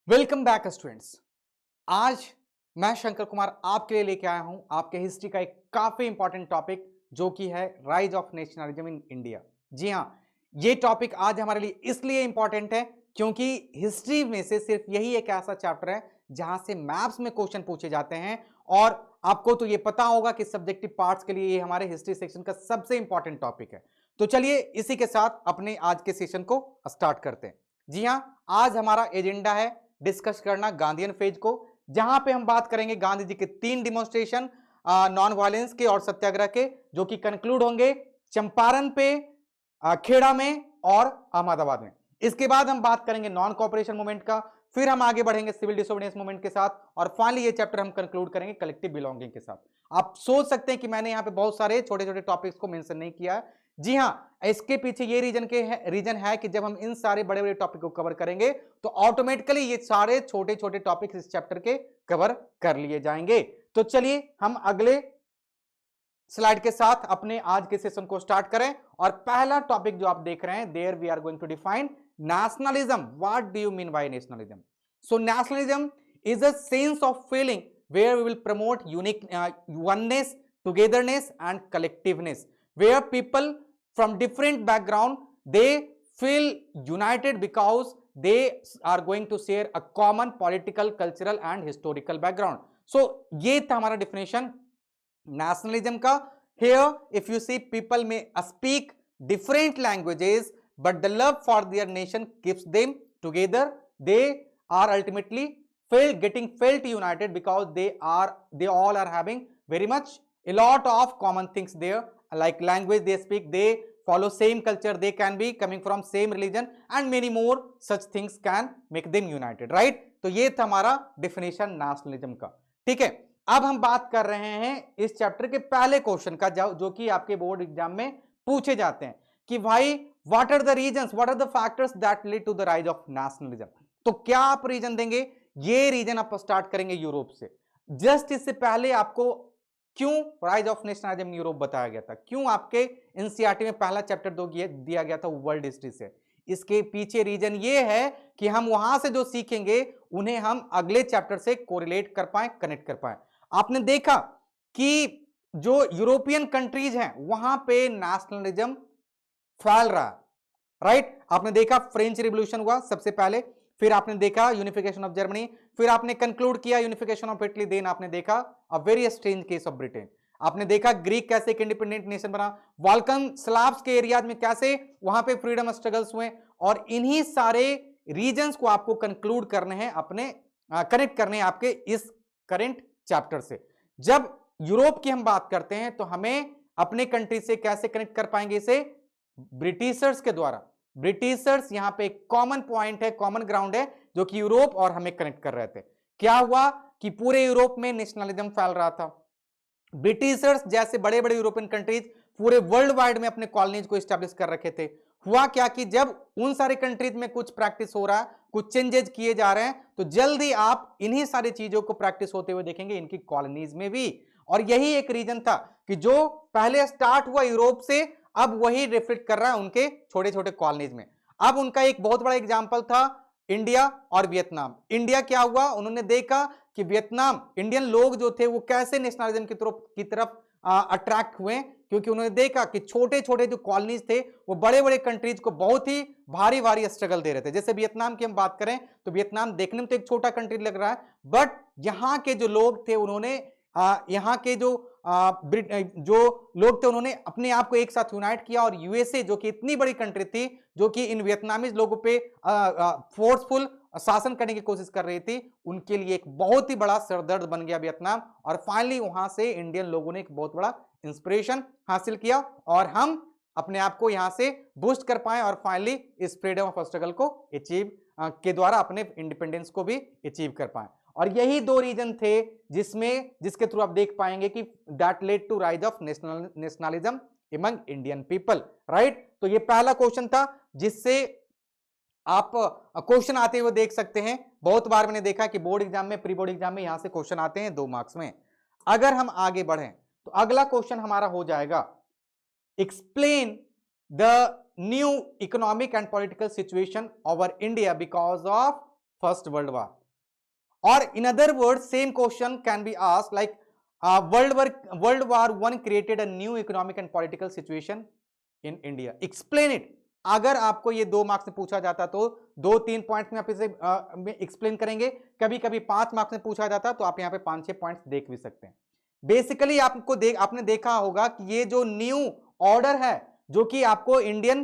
Welcome back students. आज मैं शंकर कुमार आपके लिए लेके आया हूं आपके हिस्ट्री का एक काफी इंपॉर्टेंट टॉपिक जो कि है rise of nationalism in India. जी हां, ये टॉपिक आज हमारे लिए इसलिए इंपॉर्टेंट है क्योंकि हिस्ट्री में से सिर्फ यही एक ऐसा चैप्टर है जहां से मैथ्स में क्वेश्चन पूछे जाते हैं। और आपको तो ये पता होगा कि सब्जेक्टिव पार्ट्स के लिए ये हमारे हिस्ट्री सेक्शन का सबसे इंपॉर्टेंट टॉपिक है। तो चलिए इसी के साथ अपने आज के सेशन को स्टार्ट करते हैं। जी हां, आज हमारा एजेंडा है डिस्कस करना गांधीयन फेज को, जहां पे हम बात करेंगे गांधी जी के 3 डिमॉन्स्ट्रेशन नॉन वायलेंस के और सत्याग्रह के, जो कि कंक्लूड होंगे चंपारण पे, खेड़ा में और अहमदाबाद में। इसके बाद हम बात करेंगे नॉन कॉपरेशन मूवमेंट का, फिर हम आगे बढ़ेंगे सिविल डिसोबीडियंस मूवमेंट के साथ, और फाइनली ये चैप्टर हम कंक्लूड करेंगे कलेक्टिव बिलोंगिंग के साथ। आप सोच सकते हैं कि मैंने यहाँ पे बहुत सारे छोटे छोटे टॉपिक्स को मेंशन नहीं किया है। जी हां, इसके पीछे ये रीजन है कि जब हम इन सारे बड़े बड़े टॉपिक को कवर करेंगे तो ऑटोमेटिकली ये सारे छोटे छोटे टॉपिक्स इस चैप्टर के कवर कर लिए जाएंगे। तो चलिए हम अगले स्लाइड के साथ अपने आज के सेशन को स्टार्ट करें। और पहला टॉपिक जो आप देख रहे हैं, there we are going to define nationalism. What do you mean by nationalism? So nationalism is a sense of feeling where we will promote unique oneness, togetherness and collectiveness, where people from different background they feel united because they are going to share a common political, cultural and historical background. So ये था हमारा definition nationalism का। Here if you see, people may speak different languages but the love for their nation keeps them together. They are ultimately felt united because they all are having very much a lot of common things there, like language they speak, they follow same culture, they can be coming from same religion and many more such things can make them united, right? तो ये था हमारा definition nationalism का। ठीक है, अब हम बात कर रहे हैं इस चैप्टर के पहले क्वेश्चन का, जो कि आपके बोर्ड एग्जाम में पूछे जाते हैं कि भाई what are the reasons, what are the factors that lead to the rise of nationalism. तो क्या आप रीजन देंगे? ये रीजन आप स्टार्ट करेंगे यूरोप से। जस्ट इससे पहले आपको क्यों राइज ऑफ नेशनलिज्म यूरोप बताया गया था, क्यों आपके एनसीईआरटी में पहला चैप्टर दिया गया था वर्ल्ड हिस्ट्री से। इसके पीछे रीजन ये है कि हम वहां से जो सीखेंगे उन्हें हम अगले चैप्टर से कोरिलेट कर पाए, कनेक्ट कर पाए। आपने देखा कि जो यूरोपियन कंट्रीज हैं वहां पे नेशनलिज्म फैल रहा है, राइट? आपने देखा फ्रेंच रिवॉल्यूशन हुआ सबसे पहले, फिर आपने देखा यूनिफिकेशन ऑफ जर्मनी, फिर आपने कंक्लूड किया यूनिफिकेशन ऑफ इटली, देन आपने देखा a very strange case of Britain. आपने देखा ग्रीक कैसे एक इंडिपेंडेंट नेशन बना, बाल्कन स्लाव्स के एरियाज में कैसे वहां पे फ्रीडम स्ट्रगल्स हुए। और इन्हीं सारे रीजन्स को आपको कंक्लूड करने हैं, अपने कनेक्ट करने हैं आपके इस करंट चैप्टर से। जब यूरोप की हम बात करते हैं तो हमें अपने कंट्री से कैसे कनेक्ट कर पाएंगे? इसे ब्रिटिशर्स के द्वारा। ब्रिटिशर्स यहां पे एक कॉमन पॉइंट है, कॉमन ग्राउंड है, जो कि यूरोप और हमें कनेक्ट कर रहे थे। क्या हुआ कि पूरे यूरोप में नेशनलिज्म फैल रहा था। ब्रिटिशर्स जैसे बड़े बड़े यूरोपियन कंट्रीज पूरे वर्ल्ड वाइड में अपने कॉलोनीज को स्टैब्लिश कर रखे थे। हुआ क्या कि जब उन सारे कंट्रीज में कुछ प्रैक्टिस हो रहा है, कुछ चेंजेस किए जा रहे हैं, तो जल्दी आप इन्हीं सारी चीजों को प्रैक्टिस होते हुए देखेंगे इनकी कॉलोनीज में भी। और यही एक रीजन था कि जो पहले स्टार्ट हुआ यूरोप से, अब वही रिफ्लेक्ट कर रहा है उनके छोटे छोटे कॉलोनीज में। अब उनका एक बहुत बड़ा एग्जाम्पल था इंडिया और वियतनाम। इंडिया क्या हुआ, उन्होंने देखा कि वियतनाम इंडियन लोग जो थे वो कैसे नेशनलिज्म की तरफ अट्रैक्ट हुए, क्योंकि उन्होंने देखा कि छोटे छोटे जो कॉलोनीज थे वो बड़े बड़े कंट्रीज को बहुत ही भारी भारी स्ट्रगल दे रहे थे। जैसे वियतनाम की हम बात करें तो वियतनाम देखने में तो एक छोटा कंट्री लग रहा है, बट यहाँ के जो लोग थे उन्होंने यहाँ के जो लोग थे उन्होंने अपने आप को एक साथ यूनाइट किया। और यूएसए जो कि इतनी बड़ी कंट्री थी, जो कि इन वियतनामीज लोगों पे फोर्सफुल शासन करने की कोशिश कर रही थी, उनके लिए एक बहुत ही बड़ा सरदर्द बन गया वियतनाम। और फाइनली वहां से इंडियन लोगों ने एक बहुत बड़ा इंस्पिरेशन हासिल किया और हम अपने आप को यहां से बूस्ट कर पाए और फाइनली इस फ्रीडम ऑफ स्ट्रगल को अचीव के द्वारा अपने इंडिपेंडेंस को भी अचीव कर पाए। और यही दो रीजन थे जिसके थ्रू आप देख पाएंगे कि that led to rise of nationalism among Indian people, right? तो ये पहला क्वेश्चन था जिससे आप क्वेश्चन आते हुए देख सकते हैं। बहुत बार मैंने देखा कि बोर्ड एग्जाम में, प्री बोर्ड एग्जाम में यहां से क्वेश्चन आते हैं 2 मार्क्स में। अगर हम आगे बढ़ें तो अगला क्वेश्चन हमारा हो जाएगा, explain the new economic and political situation over India because of first world war. और in other word same question can be asked like world war one created a new economic and political situation in India, explain it. अगर आपको ये 2 marks में पूछा जाता तो 2-3 points में आप इसे एक्सप्लेन करेंगे, कभी कभी 5 मार्क्स में पूछा जाता तो आप यहाँ पे 5-6 पॉइंट्स देख भी सकते हैं। बेसिकली आपने देखा होगा कि ये जो न्यू ऑर्डर है जो कि आपको इंडिया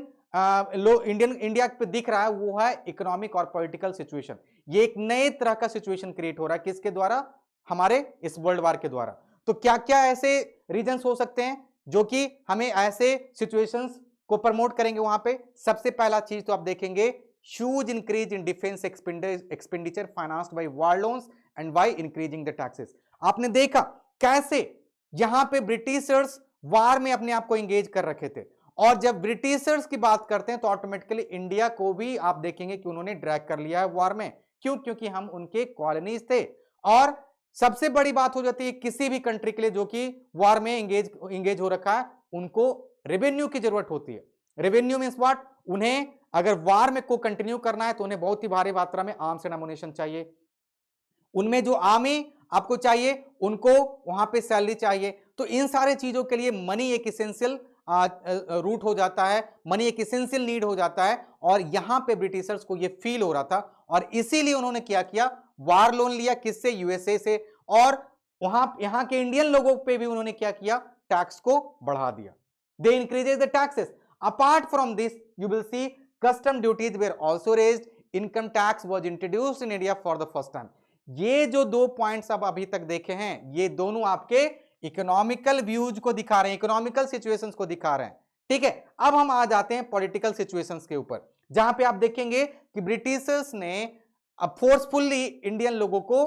पे दिख रहा है वो है इकोनॉमिक और पॉलिटिकल सिचुएशन। ये एक नए तरह का सिचुएशन क्रिएट हो रहा है, किसके द्वारा? हमारे इस वर्ल्ड वार के द्वारा। तो क्या क्या ऐसे रीजंस हो सकते हैं जो कि हमें ऐसे सिचुएशंस को प्रमोट करेंगे? वहां पे सबसे पहला चीज तो आप देखेंगे, huge increase in defence expenditure financed by war loans and by increasing the taxes. आपने देखा कैसे यहां पे ब्रिटिशर्स वार में अपने आप को एंगेज कर रखे थे, और जब ब्रिटिशर्स की बात करते हैं तो ऑटोमेटिकली इंडिया को भी आप देखेंगे कि उन्होंने ड्रैग कर लिया है वार में। क्यों? क्योंकि हम उनके कॉलोनीज थे। और सबसे बड़ी बात हो जाती है किसी भी कंट्री के लिए जो कि वार में एंगेज हो रखा है, उनको रेवेन्यू की जरूरत होती है। Revenue means what? उन्हें अगर वार में को कंटिन्यू करना है तो उन्हें बहुत ही भारी मात्रा में आर्म्स एंड एमुनिशन चाहिए। उनमें जो आर्मी आपको चाहिए, उनको वहां पे सैलरी चाहिए। तो इन सारे चीजों के लिए मनी एक इसेंशियल रूट हो जाता है, मनी एक इसेंशियल नीड हो जाता है। और यहां पे ब्रिटिशर्स को यह फील हो रहा था और इसीलिए उन्होंने क्या किया, वार लोन लिया। किससे? यूएसए से। और यहां के इंडियन लोगों पे भी उन्होंने क्या किया, टैक्स को बढ़ा दिया। They increases the taxes. Apart from this you will see custom duties were also raised, income tax was introduced in India for the first time. ये जो 2 पॉइंट्स आप अभी तक देखे हैं, ये दोनों आपके इकोनॉमिकल व्यूज को दिखा रहे हैं, इकोनॉमिकल सिचुएशंस को दिखा रहे हैं। ठीक है, अब हम आ जाते हैं पॉलिटिकल सिचुएशंस के ऊपर, जहां पे आप देखेंगे कि ब्रिटिशर्स ने अब फोर्सफुली इंडियन लोगों को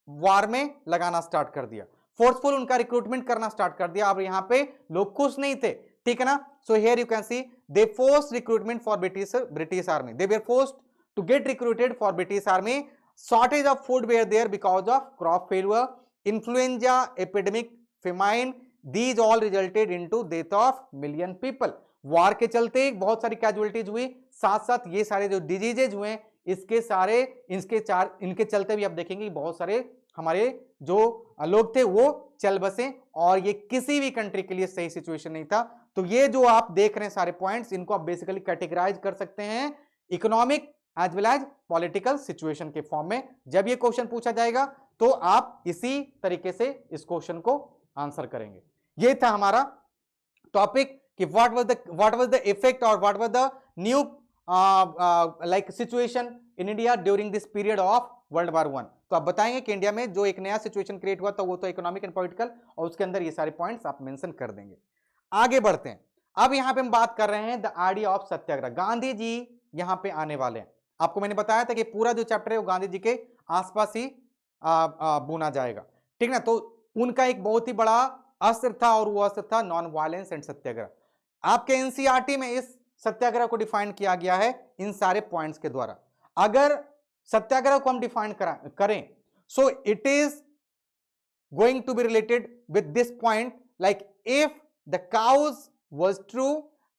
वार में लगाना स्टार्ट कर दिया, फोर्सफुल उनका रिक्रूटमेंट करना स्टार्ट कर दिया। अब यहां पे लोग खुश नहीं थे, ठीक है ना। So here you can see they forced recruitment for British army, they were forced to get recruited for British army. Shortage of food were there because of crop failure, influenza epidemic, famine, these all resulted into death of million people. War के चलते बहुत सारी casualties हुई, साथ साथ ये सारे जो डिजीजेज हुए इनके चलते भी आप देखेंगे बहुत सारे हमारे जो लोग थे वो चल बसे, और ये किसी भी कंट्री के लिए सही सिचुएशन नहीं था। तो ये जो आप देख रहे हैं सारे पॉइंट्स, इनको आप बेसिकली कैटेगराइज कर सकते हैं economic as well as political situation के फॉर्म में। जब ये क्वेश्चन पूछा जाएगा तो आप इसी तरीके से इस क्वेश्चन को आंसर करेंगे। ये था हमारा टॉपिक कि व्हाट वाज द इफेक्ट और what was the new like situation in India during this period of world war 1। तो आप बताएंगे कि इंडिया में जो एक नया सिचुएशन क्रिएट हुआ था वो तो इकोनॉमिक एंड पॉलिटिकल, और उसके अंदर ये सारे पॉइंट्स आप मेंशन कर देंगे। आगे बढ़ते हैं। अब यहां पे हम बात कर रहे हैं द आइडिया ऑफ सत्याग्रह। गांधी जी यहां पे आने वाले हैं। आपको मैंने बताया था कि पूरा जो चैप्टर है वो गांधी जी के आसपास ही बुना जाएगा, ठीक ना। तो उनका एक बहुत ही बड़ा अस्त्र था और वो अस्त्र था नॉन वायलेंस एंड सत्याग्रह। आपके एनसीईआरटी में इस सत्याग्रह को डिफाइन किया गया है इन सारे पॉइंट्स के द्वारा। अगर सत्याग्रह को हम डिफाइन करें, so it is going to be related with this point, like if the cause was true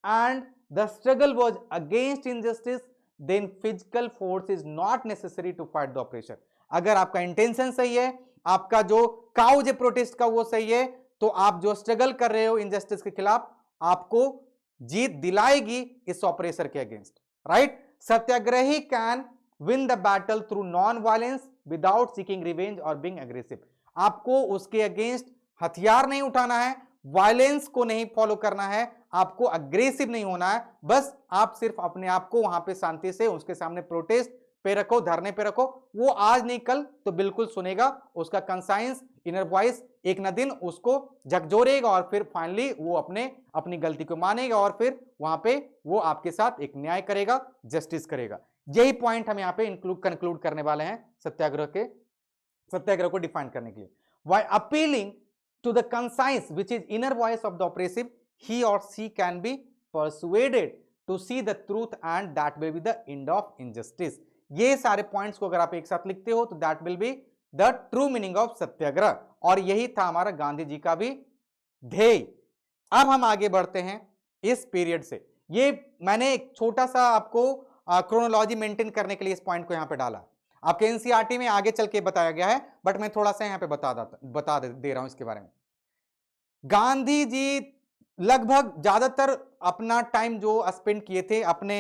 and the struggle was against injustice, then physical force is not necessary to fight the oppression. अगर आपका intention सही है, आपका जो cause है protest का वो सही है, तो आप जो स्ट्रगल कर रहे हो इनजस्टिस के खिलाफ, आपको जीत दिलाएगी इस ऑपरेशन के against, right. Satyagrahi can win the battle through non violence without seeking revenge और बीइंग एग्रेसिव। आपको उसके अगेंस्ट हथियार नहीं उठाना है, वायलेंस को नहीं फॉलो करना है, आपको अग्रेसिव नहीं होना है, बस आप सिर्फ अपने आप को वहां पे शांति से उसके सामने प्रोटेस्ट पे रखो, धरने पे रखो। वो आज नहीं कल तो बिल्कुल सुनेगा, उसका कंसाइंस इनर वॉइस एक न दिन उसको झकझोरेगा और फिर फाइनली वो अपनी गलती को मानेगा और फिर वहां पे वो आपके साथ एक न्याय करेगा, जस्टिस करेगा। यही पॉइंट हम यहाँ पे कंक्लूड करने वाले हैं सत्याग्रह को डिफाइन करने के लिए। Why appealing to the conscience which is inner voice of the oppressive, he or she can be persuaded to see the truth and that will be the end of injustice। ये सारे points को अगर आप एक साथ लिखते हो तो that will be the true meaning of सत्याग्रह, और यही था हमारा गांधी जी का भी ध्येय। अब हम आगे बढ़ते हैं इस पीरियड से। ये मैंने एक छोटा सा आपको क्रोनोलॉजी मेंटेन करने के लिए इस पॉइंट को यहां पे डाला। आपके एनसीईआरटी में आगे चल के बताया गया है, बट मैं थोड़ा सा यहां पे बता दे रहा हूं इसके बारे में। गांधी जी लगभग ज्यादातर अपना टाइम जो स्पेंड किए थे अपने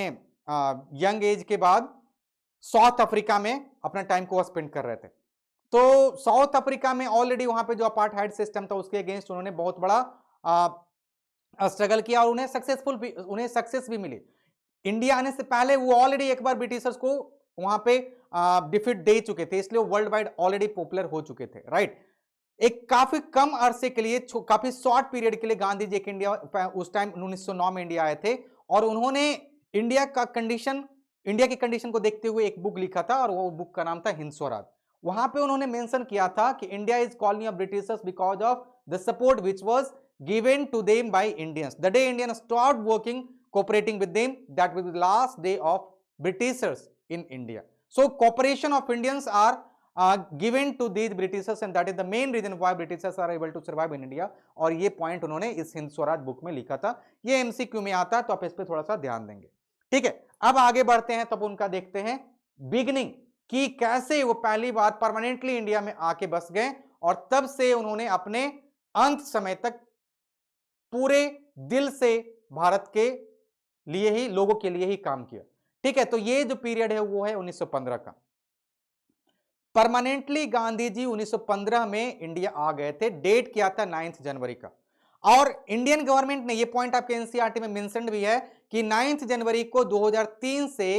यंग एज के बाद साउथ अफ्रीका में अपना टाइम को स्पेंड कर रहे थे। तो साउथ अफ्रीका में ऑलरेडी वहां पे जो अपार्टहाइड सिस्टम था उसके अगेंस्ट उन्होंने बहुत बड़ा स्ट्रगल किया और उन्हें सक्सेस भी मिली। इंडिया आने से पहले वो ऑलरेडी एक बार ब्रिटिशर्स को वहां पे डिफीट दे चुके थे, इसलिए वो वर्ल्ड वाइड ऑलरेडी पॉपुलर हो चुके थे, राइट। एक काफी कम अरसे के लिए, काफी शॉर्ट पीरियड के लिए गांधी जी एक इंडिया, उस टाइम 1909 में इंडिया आए थे और उन्होंने इंडिया की कंडीशन को देखते हुए एक बुक लिखा था और वो बुक का नाम था हिंद स्वराज। वहां पे उन्होंने मेंशन किया था कि India is colony of Britishers because of the support which was given to them by Indians. The day Indian start working cooperating with them, that will be the last day of Britishers in India. So cooperation of Indians are given to these Britishers and that is the main reason why Britishers are able to survive in India। और ये point उन्होंने इस Hind Swaraj book में लिखा था। ये MCQ में आता है तो आप इस पे थोड़ा सा ध्यान देंगे, ठीक है। अब आगे बढ़ते हैं, तब उनका देखते हैं बिगिनिंग कि कैसे वो पहली बार परमानेंटली इंडिया में आके बस गए और तब से उन्होंने अपने अंत समय तक पूरे दिल से भारत के लिए ही, लोगों के लिए ही काम किया, ठीक है। तो ये जो पीरियड है वो है 1915 का। परमानेंटली गांधी जी 1915 में इंडिया आ गए थे। डेट क्या था? 9 जनवरी का। और इंडियन गवर्नमेंट ने, ये पॉइंट आपके एनसीईआरटी में मेंशन्ड भी है कि 9 जनवरी को 2003 से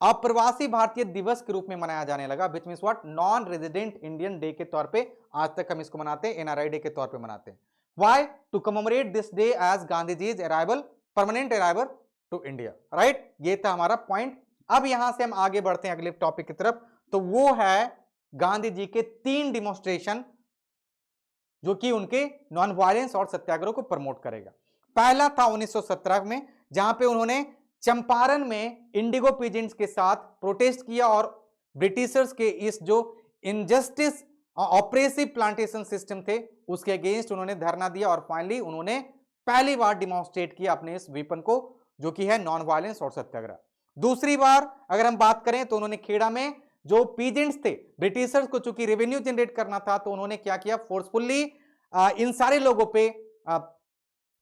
अप्रवासी भारतीय दिवस के रूप में मनाया जाने लगा, विच means what, non resident Indian day के तौर पे आज तक हम इसको मनाते हैं, एनआरआई डे के तौर पे मनाते हैं। Why? To commemorate this day as Gandhiji's arrival, permanent arrival to India, right. ये था हमारा पॉइंट। अब यहां से हम आगे बढ़ते हैं अगले टॉपिक की तरफ, तो वो है गांधी जी के 3 डिमोन्स्ट्रेशन जो कि उनके नॉन वायलेंस और सत्याग्रह को प्रमोट करेगा। पहला था 1917 में, जहां पे उन्होंने चंपारण में इंडिगो पीजेंट्स के साथ प्रोटेस्ट किया और ब्रिटिशर्स के इस जो इनजस्टिस ऑपरेसिव प्लांटेशन सिस्टम थे उसके अगेंस्ट उन्होंने धरना दिया और फाइनली उन्होंने पहली बार डिमॉन्स्ट्रेट किया अपने इस वेपन को, जो कि है नॉन वायलेंस और सत्याग्रह। दूसरी बार अगर हम बात करें तो उन्होंने खेड़ा में जो पीजेंट्स थे, ब्रिटिशर्स को चूंकि रेवेन्यू जनरेट करना था तो उन्होंने क्या किया, फोर्सफुल्ली इन सारे लोगों पे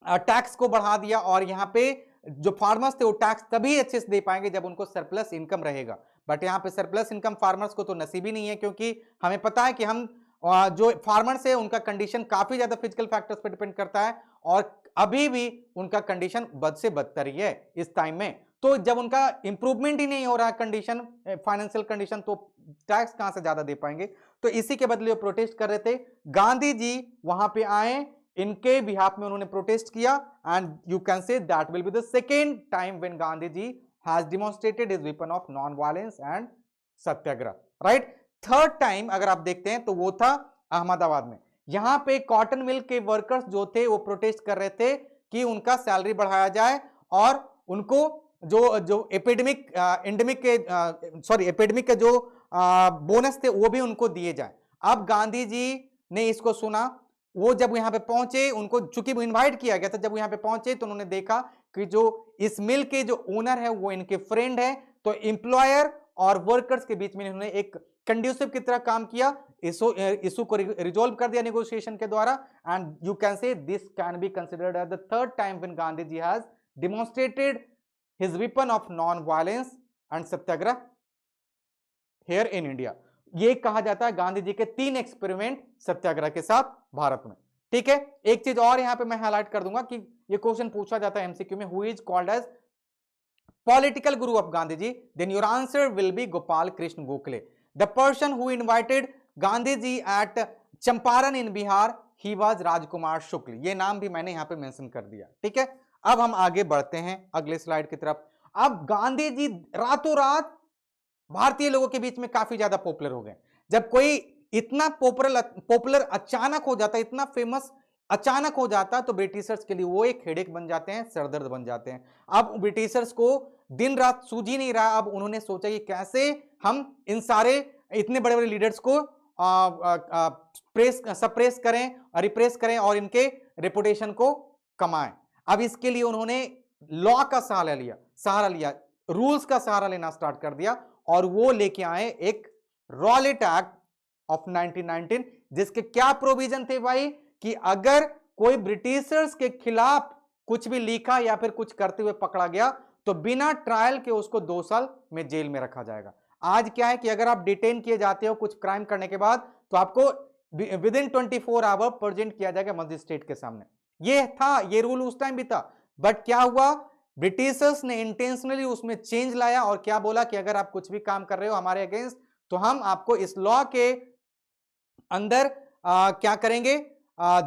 टैक्स को बढ़ा दिया और यहाँ पे जो फार्मर्स थे वो टैक्स तभी अच्छे से दे पाएंगे जब उनको सरप्लस इनकम रहेगा। बट यहाँ पे सरप्लस इनकम फार्मर्स को तो नसीब ही नहीं है, क्योंकि हमें पता है कि हम जो फार्मर्स है उनका कंडीशन काफी ज्यादा फिजिकल फैक्टर्स पे डिपेंड करता है और अभी भी उनका कंडीशन बद से बदतर ही है इस टाइम में। तो जब उनका इंप्रूवमेंट ही नहीं हो रहा है कंडीशन, फाइनेंशियल कंडीशन, तो टैक्स कहां से ज्यादा दे पाएंगे। तो इसी के बदले वो प्रोटेस्ट कर रहे थे। गांधी जी वहां पे आए, इनके बिहाफ में उन्होंने प्रोटेस्ट किया and you can say that will be the second time when Gandhi ji has demonstrated his weapon of non violence and satyagraha, right. Third time अगर आप देखते हैं तो वो था अहमदाबाद में। यहां पे कॉटन मिल के वर्कर्स जो थे वो प्रोटेस्ट कर रहे थे कि उनका सैलरी बढ़ाया जाए और उनको जो एपिडेमिक के जो बोनस थे वो भी उनको दिए जाए। अब गांधी जी ने इसको सुना, वो जब यहां पे पहुंचे, उनको चूंकि इनवाइट किया गया था, जब यहां पे पहुंचे तो उन्होंने देखा कि जो इस मिल के जो ओनर है वो इनके फ्रेंड है, तो एम्प्लॉयर और वर्कर्स के बीच में इन्होंने एक कंड्यूसिव की तरह काम किया, इशू को रिजोल्व कर दिया नेगोशिएशन के द्वारा। And you can say this can be considered as the third time when Gandhi ji has demonstrated his weapon of non violence and satyagraha here in India. ये कहा जाता है गांधी जी के 3 एक्सपेरिमेंट सत्याग्रह के साथ भारत में, ठीक है। एक चीज और यहां पे मैं हाईलाइट कर दूंगा कि ये क्वेश्चन पूछा जाता है एमसीक्यू में, who is called as political guru of Gandhi ji, then your answer will be Gopal Krishna Gokhale. The person who invited Gandhi ji at Champaran in Bihar, he was Rajkumar Shukla. ये नाम भी मैंने यहां पे मेंशन कर दिया, ठीक है। अब हम आगे बढ़ते हैं अगले स्लाइड की तरफ। अब गांधी जी रातों रात भारतीय लोगों के बीच में काफी ज्यादा पॉपुलर हो गए। जब कोई इतना पॉपुलर अचानक हो जाता है, इतना फेमस अचानक हो जाता है, तो ब्रिटिशर्स के लिए वो एक हेडेक बन जाते हैं, सरदर्द बन जाते हैं। अब ब्रिटिशर्स को दिन रात सूझ ही नहीं रहा। अब उन्होंने सोचा कि कैसे हम इन सारे इतने बड़े बड़े लीडर्स को सप्रेस करें, रिप्रेस करें और इनके रेपुटेशन को कमाएं। अब इसके लिए उन्होंने लॉ का सहारा लिया, रूल्स का सहारा लेना स्टार्ट कर दिया और वो लेके आए एक रॉलेट एक्ट ऑफ 1919, जिसके क्या प्रोविजन थे भाई कि अगर कोई ब्रिटिशर्स के खिलाफ कुछ भी लिखा या फिर कुछ करते हुए पकड़ा गया तो बिना ट्रायल के उसको 2 साल में जेल में रखा जाएगा। आज क्या है कि अगर आप डिटेन किए जाते हो कुछ क्राइम करने के बाद तो आपको विद इन 24 आवर प्रेजेंट किया जाएगा मजिस्ट्रेट के सामने। ये था, ये रूल उस टाइम भी था, बट क्या हुआ, ब्रिटिशर्स ने इंटेंशनली उसमें चेंज लाया और क्या बोला कि अगर आप कुछ भी काम कर रहे हो हमारे अगेंस्ट तो हम आपको इस लॉ के अंदर क्या करेंगे,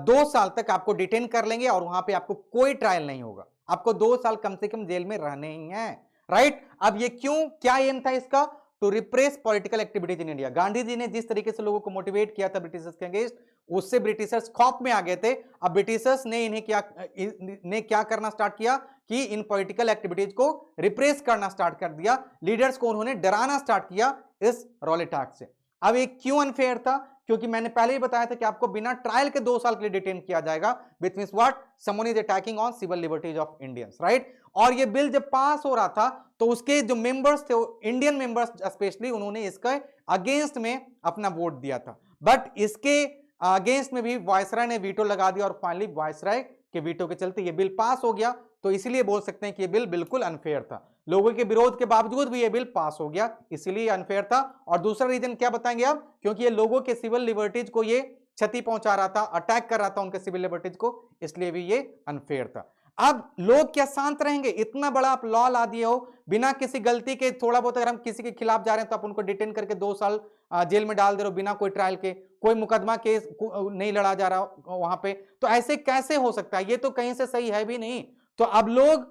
2 साल तक आपको डिटेन कर लेंगे और वहां पे आपको कोई ट्रायल नहीं होगा, आपको 2 साल कम से कम जेल में रहने ही हैं, राइट। अब ये क्यों, क्या एम था इसका, to repress political activities in India. Gandhi ji ने जिस तरीके से लोगों को मोटिवेट किया था ब्रिटिशर्स के अगेंस्ट, उससे ब्रिटिशर्स खौफ में आ गए थे। अब ब्रिटिशर्स ने इन्हें क्या करना स्टार्ट किया कि इन पॉलिटिकल एक्टिविटीज को रिप्रेस करना स्टार्ट कर दिया, लीडर्स को उन्होंने डराना स्टार्ट किया इस रॉलेट एक्ट से। अब ये क्यों अनफेयर था, क्योंकि मैंने पहले ही बताया था कि आपको बिना ट्रायल के 2 साल के लिए डिटेन किया जाएगा, which means what, someone is attacking on civil liberties of Indians, right. और ये बिल जब पास हो रहा था तो उसके जो मेंबर्स थे, इंडियन मेंबर्स स्पेशली, उन्होंने इसके अगेंस्ट में अपना वोट दिया था, बट इसके अगेंस्ट में भी वायसराय ने वीटो लगा दिया और फाइनली वायसराय के वीटो के चलते ये बिल पास हो गया। तो इसीलिए बोल सकते हैं कि ये बिल बिल्कुल अनफेयर था, लोगों के विरोध के बावजूद भी ये बिल पास हो गया, इसीलिए अनफेयर था। और दूसरा रीजन क्या बताएंगे आप, क्योंकि ये लोगों के सिविल लिबर्टीज को ये क्षति पहुंचा रहा था, अटैक कर रहा था उनके सिविल लिबर्टीज को, इसलिए भी ये अनफेयर था। अब लोग क्या शांत रहेंगे, इतना बड़ा आप लॉ ला दिए हो, बिना किसी गलती के, थोड़ा बहुत अगर हम किसी के खिलाफ जा रहे हैं तो आप उनको डिटेन करके 2 साल जेल में डाल दे रहे हो बिना कोई ट्रायल के, कोई मुकदमा केस नहीं लड़ा जा रहा वहां पे, तो ऐसे कैसे हो सकता है, ये तो कहीं से सही है भी नहीं। तो अब लोग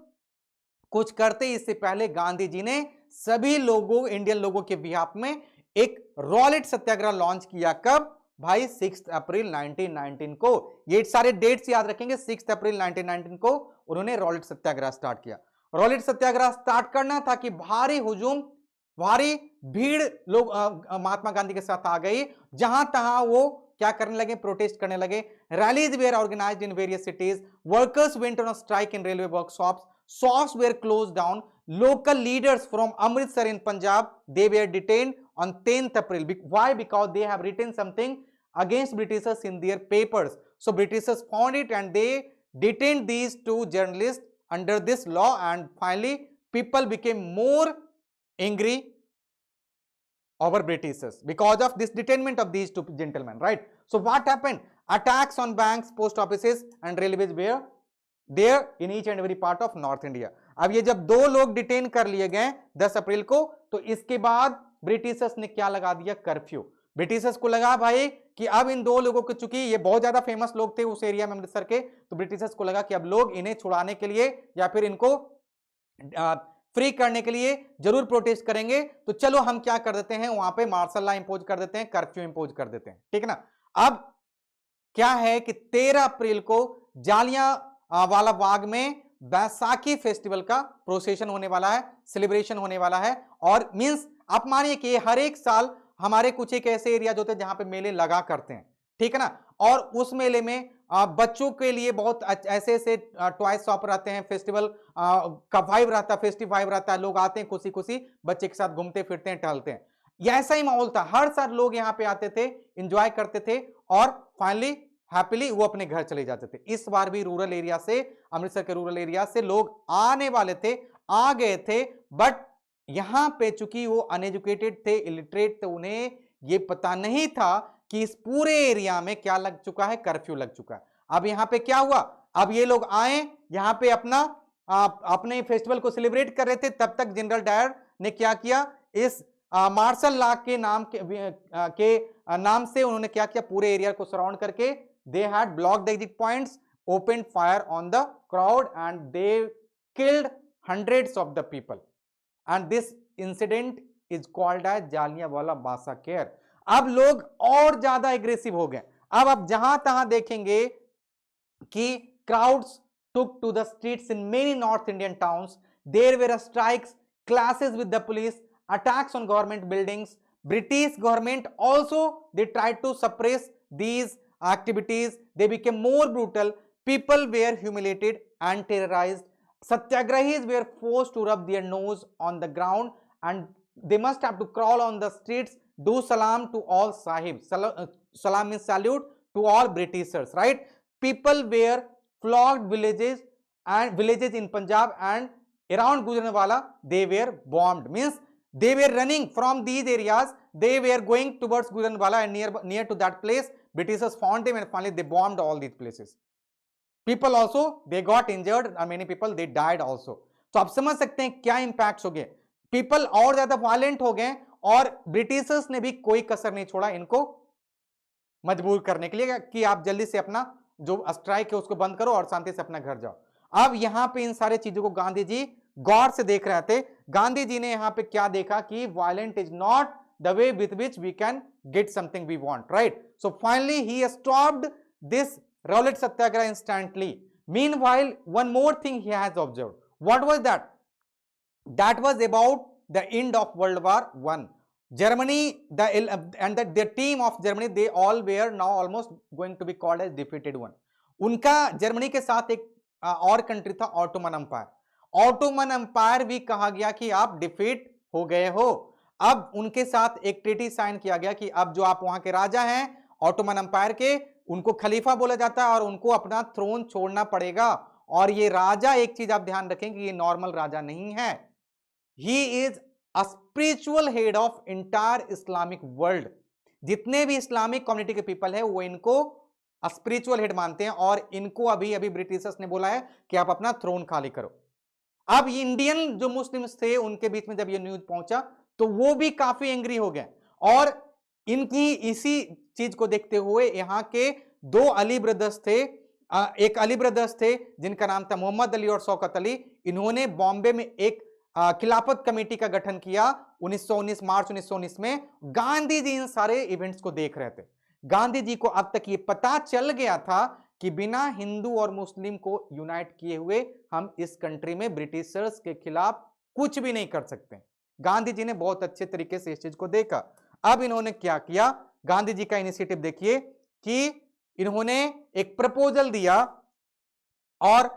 कुछ करते, इससे पहले गांधी जी ने सभी लोगों, इंडियन लोगों के बिहाफ में एक रॉलेट सत्याग्रह लॉन्च किया। कब भाई, 6 अप्रैल 1919 को। ये सारे डेट्स याद रखेंगे, 6 अप्रैल 1919 को उन्होंने रॉलेट सत्याग्रह स्टार्ट किया। रॉलेट सत्याग्रह स्टार्ट करना था कि भारी हुजूम, भारी भीड़ लोग महात्मा गांधी के साथ आ गई, जहां तहां वो क्या करने लगे, प्रोटेस्ट करने लगे। Rallies were organised in various cities, workers went on a strike in railway workshops, shops were closed down, local leaders from Amritsar in Punjab, they were detained on 10th April. Why? Because they have written something against Britishers in their papers. So Britishers found it and they detained these 2 journalists under this law, and finally people became more angry over Britishers because of this detainment of these 2 gentlemen, right? So what happened? Attacks on banks, post offices and railways were there in each and every part of North India. अब ये जब 2 लोग detain कर लिए गए 10 अप्रैल को, तो इसके बाद ब्रिटिशर्स ने क्या लगा दिया, कर्फ्यू। ब्रिटिशर्स को लगा भाई कि अब इन 2 लोगों को, चूंकि ये बहुत ज्यादा फेमस लोग थे उस एरिया में अमृतसर के, तो ब्रिटिशर्स को लगा कि अब लोग इन्हें छुड़ाने के लिए या फिर इनको फ्री करने के लिए जरूर प्रोटेस्ट करेंगे, तो चलो हम क्या कर देते हैं, वहां पे मार्शल लॉ इंपोज कर देते हैं, कर्फ्यू इंपोज कर देते हैं, ठीक है ना। अब क्या है कि 13 अप्रैल को जालियांवाला बाग में बैसाखी फेस्टिवल का प्रोसेशन होने वाला है, सेलिब्रेशन होने वाला है। और मींस आप मानिए कि हर एक साल हमारे कुछ एक ऐसे एरिया होते हैं जहां पे मेले लगा करते हैं, ठीक है ना। और उस मेले में बच्चों के लिए बहुत ऐसे ऐसे टॉय शॉप रहते हैं, फेस्टिवल का वाइब रहता है, फेस्टिव वाइब रहता है, लोग आते हैं खुशी खुशी बच्चे के साथ घूमते फिरते हैं, टहलते हैं। ये ऐसा ही माहौल था, हर साल लोग यहाँ पे आते थे, इंजॉय करते थे और फाइनली हैप्पीली वो अपने घर चले जाते थे। इस बार भी रूरल एरिया से, अमृतसर के रूरल एरिया से लोग आने वाले थे, आ गए थे, बट यहां पे चूंकि वो अनएजुकेटेड थे, इलिटरेट थे, उन्हें ये पता नहीं था कि इस पूरे एरिया में क्या लग चुका है, कर्फ्यू लग चुका है। अब यहां पे क्या हुआ, अब ये लोग आए यहां पे अपने फेस्टिवल को सेलिब्रेट कर रहे थे, तब तक जनरल डायर ने क्या किया, इस मार्शल लॉ के नाम से उन्होंने क्या किया, पूरे एरिया को सराउंड करके they had blocked the exit points, opened fire on the crowd and they killed hundreds of the people, and this incident is called as Jallianwala massacre। अब लोग और ज्यादा एग्रेसिव हो गए। अब आप जहां तहां देखेंगे कि crowds took to the streets in many North Indian towns, there were strikes, clashes with the police, attacks on government buildings. British government also they tried to suppress these activities, they became more brutal, people were humiliated and terrorized, satyagrahis were forced to rub their nose on the ground and they must have to crawl on the streets do salam to all sahib. Salam means salute to all Britishers, right? People were flogged villages in Punjab and around Gujranwala, they were bombed. Means they were running from these areas, they were going towards Gujranwala, and near to that place Britishers found them and finally they bombed all these places. People also they got injured and many people they died also. तो आप समझ सकते हैं क्या impacts हो गए, people और ज्यादा वायलेंट हो गए और ब्रिटिशर्स ने भी कोई कसर नहीं छोड़ा इनको मजबूर करने के लिए कि आप जल्दी से अपना जो स्ट्राइक है उसको बंद करो और शांति से अपना घर जाओ। अब यहां पे इन सारे चीजों को गांधी जी गौर से देख रहे थे। गांधी जी ने यहां पे क्या देखा कि violent is not the way with which we can get something we want, right? So finally he stopped this Rowlatt Satyagraha instantly. Meanwhile, one more thing he has observed. What was that? That was about the end of World War I. Germany, the team of Germany, they all were now almost going to be called as defeated one. उनका Germany के साथ एक और country था Ottoman umpire. Ottoman umpire भी कहा गया कि आप डिफीट हो गए हो। अब उनके साथ एक ट्रीटी साइन किया गया कि अब जो आप वहां के राजा हैं ऑटोमन अंपायर के, उनको खलीफा बोला जाता है और उनको अपना थ्रोन छोड़ना पड़ेगा। और ये राजा, एक चीज आप ध्यान रखें कि ये नॉर्मल राजा नहीं है, he is a spiritual head of entire Islamic world. जितने भी इस्लामिक कम्युनिटी के पीपल है वो इनको स्पिरिचुअल हेड मानते हैं और इनको अभी अभी ब्रिटिशर्स ने बोला है कि आप अपना थ्रोन खाली करो। अब इंडियन जो मुस्लिम्स थे उनके बीच में जब ये न्यूज पहुंचा तो वो भी काफी एंग्री हो गए और इनकी इसी चीज को देखते हुए यहां के दो अली ब्रदर्स थे, एक अली ब्रदर्स थे जिनका नाम था मोहम्मद अली और शौकत अली। इन्होंने बॉम्बे में एक खिलाफत कमेटी का गठन किया 1919 मार्च 1919 में। गांधी जी इन सारे इवेंट्स को देख रहे थे। गांधी जी को अब तक ये पता चल गया था कि बिना हिंदू और मुस्लिम को यूनाइट किए हुए हम इस कंट्री में ब्रिटिशर्स के खिलाफ कुछ भी नहीं कर सकते। गांधी जी ने बहुत अच्छे तरीके से इस चीज को देखा। अब इन्होंने क्या किया, गांधी जी का इनिशिएटिव देखिए कि इन्होंने एक प्रपोजल दिया और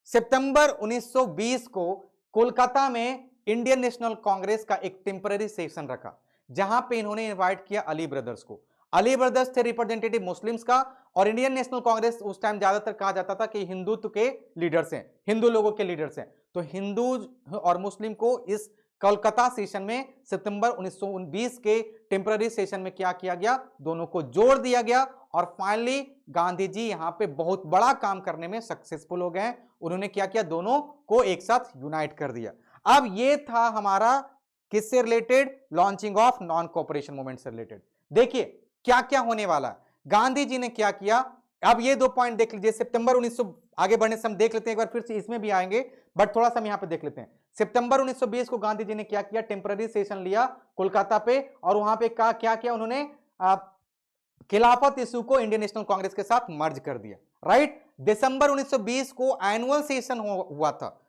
सितंबर 1920 को कोलकाता में इंडियन नेशनल कांग्रेस का एक टेम्पररी सेशन रखा जहां पे इन्होंने इनवाइट किया अली ब्रदर्स को। अली ब्रदर्स थे रिप्रेजेंटेटिव मुस्लिम्स का और इंडियन नेशनल कांग्रेस उस टाइम ज्यादातर कहा जाता था कि हिंदुत्व के लीडर्स हैं, हिंदू लोगों के लीडर्स हैं। तो हिंदू और मुस्लिम को इस कोलकाता सेशन में सितंबर 1920 के टेम्पररी सेशन में क्या किया गया, दोनों को जोड़ दिया गया और फाइनली गांधी जी यहां पे बहुत बड़ा काम करने में सक्सेसफुल हो गए। उन्होंने क्या किया, दोनों को एक साथ यूनाइट कर दिया। अब ये था हमारा किससे related, launching of non cooperation movement से रिलेटेड। देखिए क्या क्या होने वाला है। गांधी जी ने क्या किया, अब ये दो पॉइंट देख लीजिए। सितंबर 1900 आगे बढ़ने से हम देख लेते हैं, एक बार फिर से इसमें भी आएंगे बट थोड़ा सा हम यहां पे देख लेते हैं। सितंबर 1920 को गांधी जी ने क्या किया, टेम्पररी सेशन लिया कोलकाता पे और वहां पे क्या किया उन्होंने, खिलाफत इशू को इंडियन नेशनल कांग्रेस के साथ मर्ज कर दिया, राइट। दिसंबर 1920 को एनुअल सेशन हुआ था।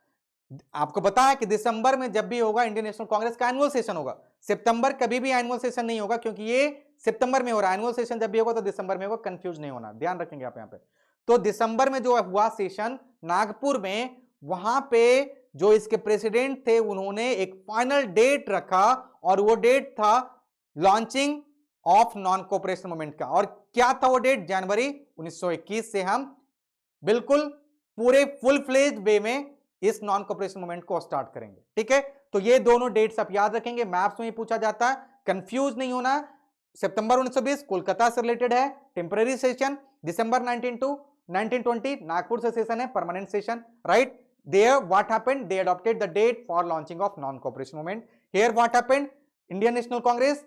आपको पता है कि दिसंबर में जब भी होगा इंडियन नेशनल कांग्रेस का एनुअल सेशन होगा। सितंबर कभी भी एनुअल सेशन नहीं होगा क्योंकि ये सितंबर में हो रहा है। एनुअल सेशन जब भी होगा तो दिसंबर में होगा, कंफ्यूज नहीं होना, ध्यान रखेंगे आप यहाँ पे। तो दिसंबर में जो हुआ सेशन नागपुर में, वहां पे जो इसके प्रेसिडेंट थे उन्होंने एक फाइनल डेट रखा और वो डेट था launching of non cooperation movement का। और क्या था वो डेट, जनवरी 1921 से हम बिल्कुल पूरे फुल फ्लेज्ड वे में इस नॉन कोऑपरेशन मूवमेंट को स्टार्ट करेंगे, ठीक है। तो ये दोनों डेट्स आप याद रखेंगे, मैप्स में ही पूछा जाता है, कंफ्यूज नहीं होना। सितंबर 1920 कोलकाता से रिलेटेड है, टेम्पररी सेशन। दिसंबर 1920 नागपुर से सेशन है, permanent session, right. There what happened, they adopted the date for launching of non-cooperation movement. Here what happened, Indian National Congress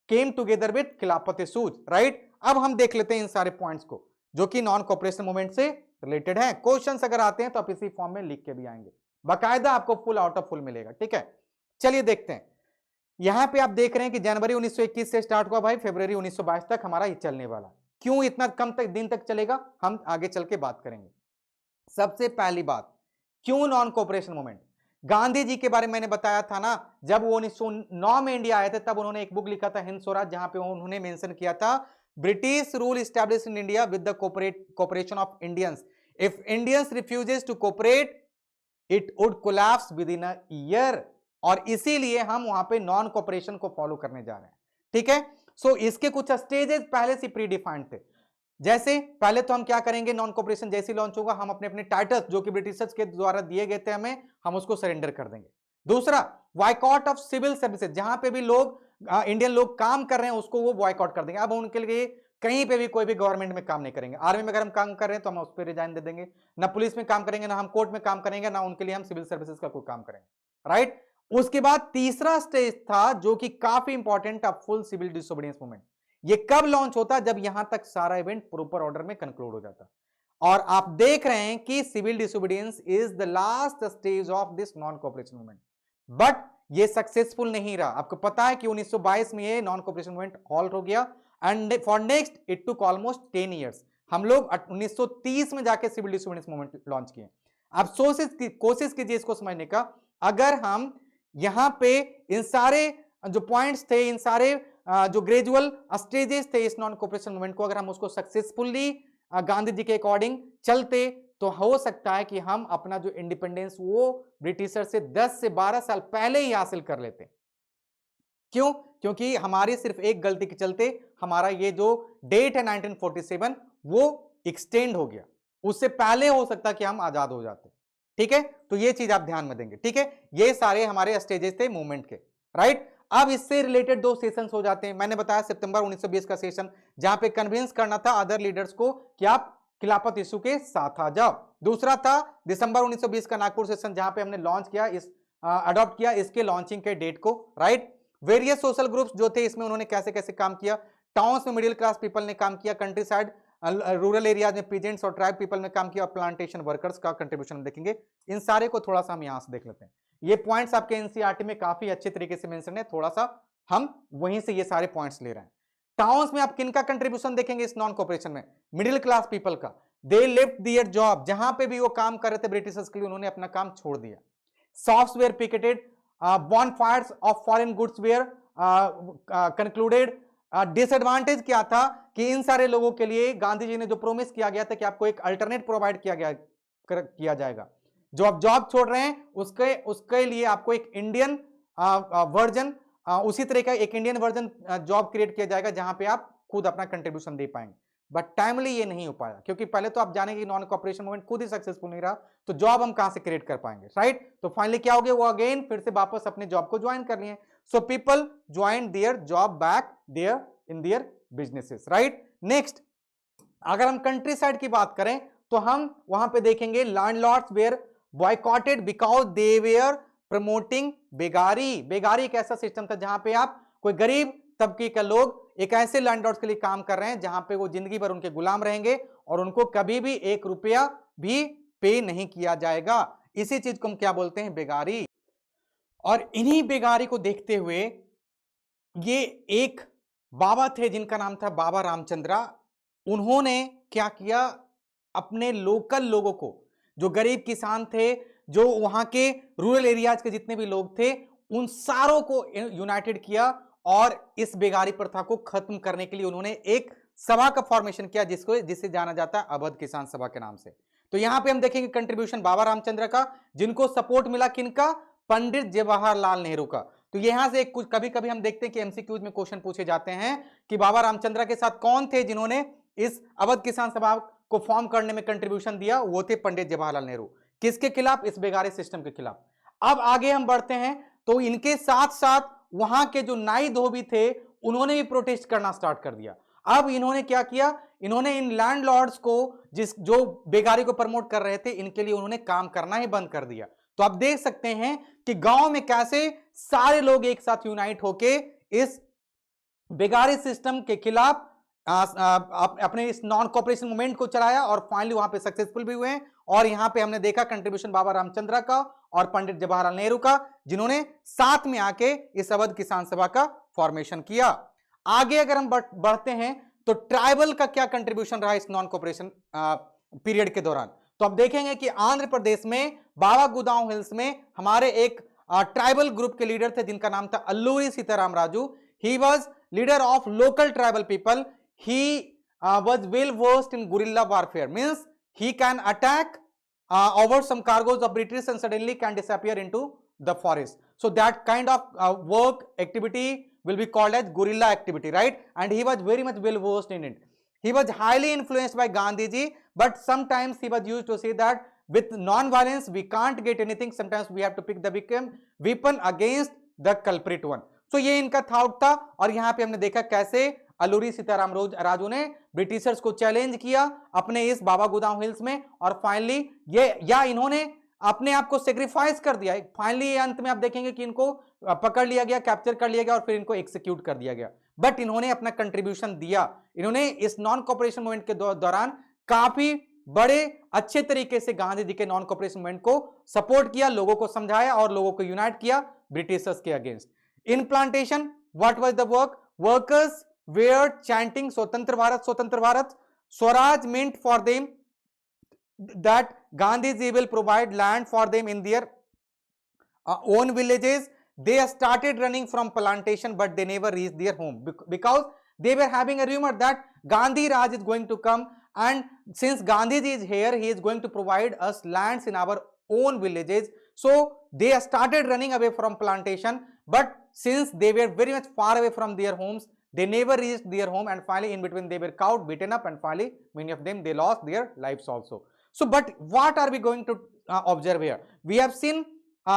came together with खिलाफत इशूज, राइट। अब हम देख लेते हैं इन सारे पॉइंट्स को जो कि नॉन कोऑपरेशन मूवमेंट से रिलेटेड है। क्वेश्चंस अगर आते हैं तो आप इसी फॉर्म में लिख के भी आएंगे, बाकायदा आपको फुल आउट ऑफ फुल मिलेगा, ठीक है। चलिए देखते हैं, यहां पे आप देख रहे हैं कि जनवरी 1921 से स्टार्ट हुआ भाई, फरवरी 1922 तक हमारा ये चलने वाला। क्यों इतना कम तक दिन तक चलेगा, हम आगे चल के बात करेंगे। सबसे पहली बात, क्यों non cooperation movement. Gandhi ji के बारे में मैंने बताया था ना, जब वो 1909 में इंडिया आए थे तब उन्होंने एक बुक लिखा था हिंद स्वराज, जहां पे उन्होंने मेंशन किया था British rule established in India with the cooperation of Indians, if Indians refuses to cooperate it would collapse within a year. और इसीलिए हम वहां पे नॉन कोऑपरेशन को फॉलो करने जा रहे हैं। ठीक है। सो इसके कुछ स्टेजेस पहले से प्री डिफाइंड थे। जैसे पहले तो हम क्या करेंगे, नॉन कोऑपरेशन जैसे लॉन्च होगा हम अपने अपने टाइटल्स जो कि ब्रिटिशर्स के द्वारा दिए गए थे हमें, हम उसको सरेंडर कर देंगे। दूसरा, बॉयकॉट ऑफ सिविल सर्विसेज, जहां पे भी लोग इंडियन लोग काम कर रहे हैं उसको वो बॉयकॉट कर देंगे। अब उनके लिए कहीं पे भी कोई भी गवर्नमेंट में काम नहीं करेंगे। आर्मी में अगर हम काम कर रहे हैं तो हम उस पर रिजाइन दे देंगे, ना पुलिस में काम करेंगे, ना हम कोर्ट में काम करेंगे, ना उनके लिए हम सिविल सर्विसेज का कोई काम करेंगे, राइट। उसके बाद तीसरा स्टेज था जो कि काफी इंपॉर्टेंट था, फुल सिविल डिसोबीडियंस मूवमेंट। ये कब लॉन्च होता, जब यहां तक सारा इवेंट प्रॉपर ऑर्डर में कंक्लूड हो जाता। और आप देख रहे हैं कि civil disobedience is the last stage of this non cooperation movement, but ये सक्सेसफुल नहीं रहा। आपको पता है कि 1922 में ये नॉन कोऑपरेशन मूवमेंट हॉल्ट हो गया and for next it took almost 10 years. हम लोग 1930 में जाके सिविल डिसोबीडियंस मूवमेंट लॉन्च किए। अब कोशिश कीजिए इसको समझने का। अगर हम यहां पे इन सारे जो पॉइंट्स थे, इन सारे जो ग्रेजुअल स्टेजेस थे इस नॉन कोऑपरेशन मूवमेंट को, अगर हम उसको सक्सेसफुली गांधी जी के अकॉर्डिंग चलते तो हो सकता है कि हम अपना जो इंडिपेंडेंस वो ब्रिटिशर से 10 से 12 साल पहले ही हासिल कर लेते। क्यों? क्योंकि हमारी सिर्फ एक गलती के चलते हमारा ये जो डेट है 1947 वो एक्सटेंड हो गया। उससे पहले हो सकता कि हम आजाद हो जाते। ठीक है, तो ये चीज आप ध्यान में देंगे। ठीक है, ये सारे हमारे स्टेजेस थे मूवमेंट के, राइट। अब इससे रिलेटेड दो सेशंस हो जाते हैं। मैंने बताया सितंबर 1920 का सेशन, जहां पे कन्विंस करना था अदर लीडर्स को कि आप खिलाफत इशू के साथ आ जाओ। दूसरा था दिसंबर 1920 का नागपुर सेशन, जहां पे हमने लॉन्च किया अडॉप्ट किया इसके लॉन्चिंग के डेट को, राइट। वेरियस सोशल ग्रुप्स जो थे इसमें उन्होंने कैसे कैसे काम किया। टाउन्स में मिडिल क्लास पीपल ने काम किया, कंट्री साइड रूरल एरियाज में पीजेंट्स और ट्राइब पीपल ने काम किया, और प्लांटेशन वर्कर्स का कंट्रीब्यूशन देखेंगे। इन सारे को थोड़ा सा हम यहां से देख लेते हैं। ये पॉइंट्स आपके एनसीईआरटी में काफी अच्छे तरीके से मेंशन है, थोड़ा सा हम वहीं से ये सारे पॉइंट्स ले रहे हैं। टाउन्स में आप किनका कंट्रीब्यूशन देखेंगे इस नॉन कोऑपरेशन में? मिडिल क्लास पीपल का। दे लेफ्ट देयर जॉब, जहां पे भी वो काम कर रहे थे ब्रिटिशर्स के लिए, उन्होंने अपना काम छोड़ दिया। Software picketed, bonfires of foreign goods were concluded. Disadvantage क्या था कि इन सारे लोगों के लिए गांधी जी ने जो प्रोमिस किया गया था कि आपको एक अल्टरनेट प्रोवाइड किया जाएगा, जो आप जॉब छोड़ रहे हैं उसके लिए आपको एक इंडियन वर्जन, उसी तरह का एक इंडियन वर्जन जॉब क्रिएट किया जाएगा जहां पे आप खुद अपना कंट्रीब्यूशन दे पाएंगे। बट टाइमली ये नहीं हो पाया, क्योंकि पहले तो आप जानेंगे नॉन कोऑपरेशन मूवमेंट खुद ही सक्सेसफुल नहीं रहा, तो जॉब हम कहां से क्रिएट कर पाएंगे, राइट। तो फाइनली क्या हो गया, वो अगेन फिर से वापस अपने जॉब को ज्वाइन कर लिए। So people join their job back there in their businesses, right. Next, अगर हम कंट्री साइड की बात करें तो हम वहां पे देखेंगे landlords were boycotted because they were promoting बेगारी। बेगारी एक ऐसा सिस्टम था जहां पे आप कोई गरीब तबके के लोग एक ऐसे लैंडलॉर्ड्स के लिए काम कर रहे हैं जहां पे वो जिंदगी भर उनके गुलाम रहेंगे और उनको कभी भी 1 रुपया भी पे नहीं किया जाएगा। इसी चीज को हम क्या बोलते हैं, बेगारी। और इन्हीं बेगारी को देखते हुए ये एक बाबा थे जिनका नाम था बाबा रामचंद्रा। उन्होंने क्या किया, अपने लोकल लोगों को, जो गरीब किसान थे, जो वहां के रूरल एरियाज के जितने भी लोग थे, उन सारों को यूनाइटेड किया और इस बेगारी प्रथा को खत्म करने के लिए उन्होंने एक सभा का फॉर्मेशन किया जिसे जाना जाता है अवध किसान सभा के नाम से। तो यहां पे हम देखेंगे कंट्रीब्यूशन बाबा रामचंद्र का, जिनको सपोर्ट मिला किनका, पंडित जवाहरलाल नेहरू का। तो यहां से कुछ कभी कभी हम देखते हैं कि एमसीक्यूज में क्वेश्चन पूछे जाते हैं कि बाबा रामचंद्र के साथ कौन थे जिन्होंने इस अवध किसान सभा को फॉर्म करने में कंट्रीब्यूशन दिया। वो थे पंडित जवाहरलाल नेहरू। किसके खिलाफ, इस बेगारी सिस्टम के खिलाफ। अब आगे हम बढ़ते हैं तो इनके साथ साथ वहां के जो नाई धोबी थे उन्होंने भी प्रोटेस्ट करना स्टार्ट कर दिया। अब इन्होंने क्या किया, इन्होंने इन लैंडलॉर्ड्स को जो बेगारी को प्रमोट कर रहे थे इनके लिए उन्होंने काम करना ही बंद कर दिया। तो आप देख सकते हैं कि गांव में कैसे सारे लोग एक साथ यूनाइट होके इस बेगारी सिस्टम के खिलाफ अपने इस नॉन कोऑपरेशन मूवमेंट को चलाया और फाइनली वहां पे सक्सेसफुल भी हुए। और यहां पे हमने देखा कंट्रीब्यूशन बाबा रामचंद्र का और पंडित जवाहरलाल नेहरू का, जिन्होंने साथ में आके इस अवध किसान सभा का फॉर्मेशन किया। आगे अगर हम बढ़ते हैं तो ट्राइबल का क्या कंट्रीब्यूशन रहा इस नॉन कोऑपरेशन पीरियड के दौरान। तो आप देखेंगे कि आंध्र प्रदेश में बाबा गुदाम हिल्स में हमारे एक ट्राइबल ग्रुप के लीडर थे जिनका नाम था Alluri Sitaram Raju. He was leader of local tribal people. He was well versed in guerrilla warfare, means he can attack over some cargoes of British and suddenly can disappear into the forest. So that kind of work activity will be called as guerrilla activity, right? And he was very much well versed in it. He was highly influenced by Gandhiji, but sometimes he was used to say that with non-violence we can't get anything. Sometimes we have to pick the weapon against the culprit one. So ये इनका thought था। और यहाँ पे हमने देखा कैसे अलूरी सीताराम राजू ने ब्रिटिशर्स को चैलेंज किया अपने इस बाबा गोदाम हिल्स में, और फाइनली इन्होंने अपने आप को सेक्रीफाइस कर दिया। फाइनली अंत में आप देखेंगे कि इनको पकड़ लिया गया, कैप्चर कर लिया गया और फिर इनको एक्सिक्यूट कर दिया गया। बट इन्होंने अपना कंट्रीब्यूशन दिया। इन्होंने इस नॉन कोऑपरेशन मूवमेंट के दौरान काफी बड़े अच्छे तरीके से गांधी जी के नॉन कोऑपरेशन मूवमेंट को सपोर्ट किया, लोगों को समझाया और लोगों को यूनाइट किया ब्रिटिशर्स के against. In plantation what was the work? Workers were chanting स्वतंत्र भारत, स्वतंत्र Bharat. Swaraj meant for them that Gandhiji will provide land for them in their own villages. They started running from plantation, but they never reached their home because they were having a rumor that Gandhi Raj is going to come, and since Gandhiji is here, he is going to provide us lands in our own villages. So they started running away from plantation, but since they were very much far away from their homes, they never reached their home, and finally in between they were caught, beaten up, and finally many of them they lost their lives also. So but what are we going to observe here? We have seen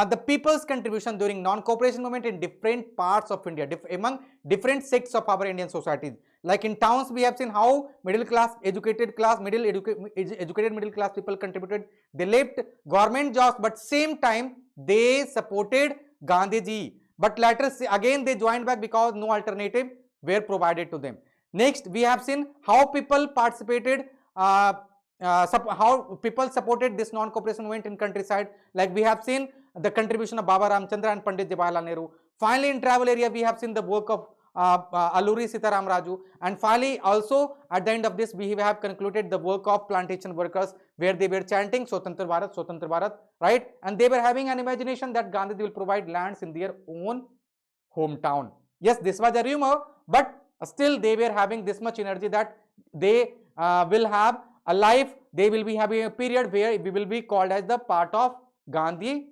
the people's contribution during non-cooperation movement in different parts of India, among different sects of our Indian societies. Like in towns, we have seen how middle class, educated middle class people contributed. They left government jobs, but same time they supported Gandhiji. But later again they joined back because no alternative were provided to them. Next, we have seen how people participated, how people supported this non-cooperation movement in countryside. Like we have seen the contribution of Baba Ramchandra and Pandit Jawaharlal Nehru. Finally, in tribal area, we have seen the work of Alluri Sitaram Raju, and finally also at the end of this we have concluded the work of plantation workers, where they were chanting Swatantra Bharat, right? And they were having an imagination that Gandhi will provide lands in their own hometown. Yes, this was a rumor, but still they were having this much energy that they will have a life, they will be having a period where we will be called as the part of Gandhi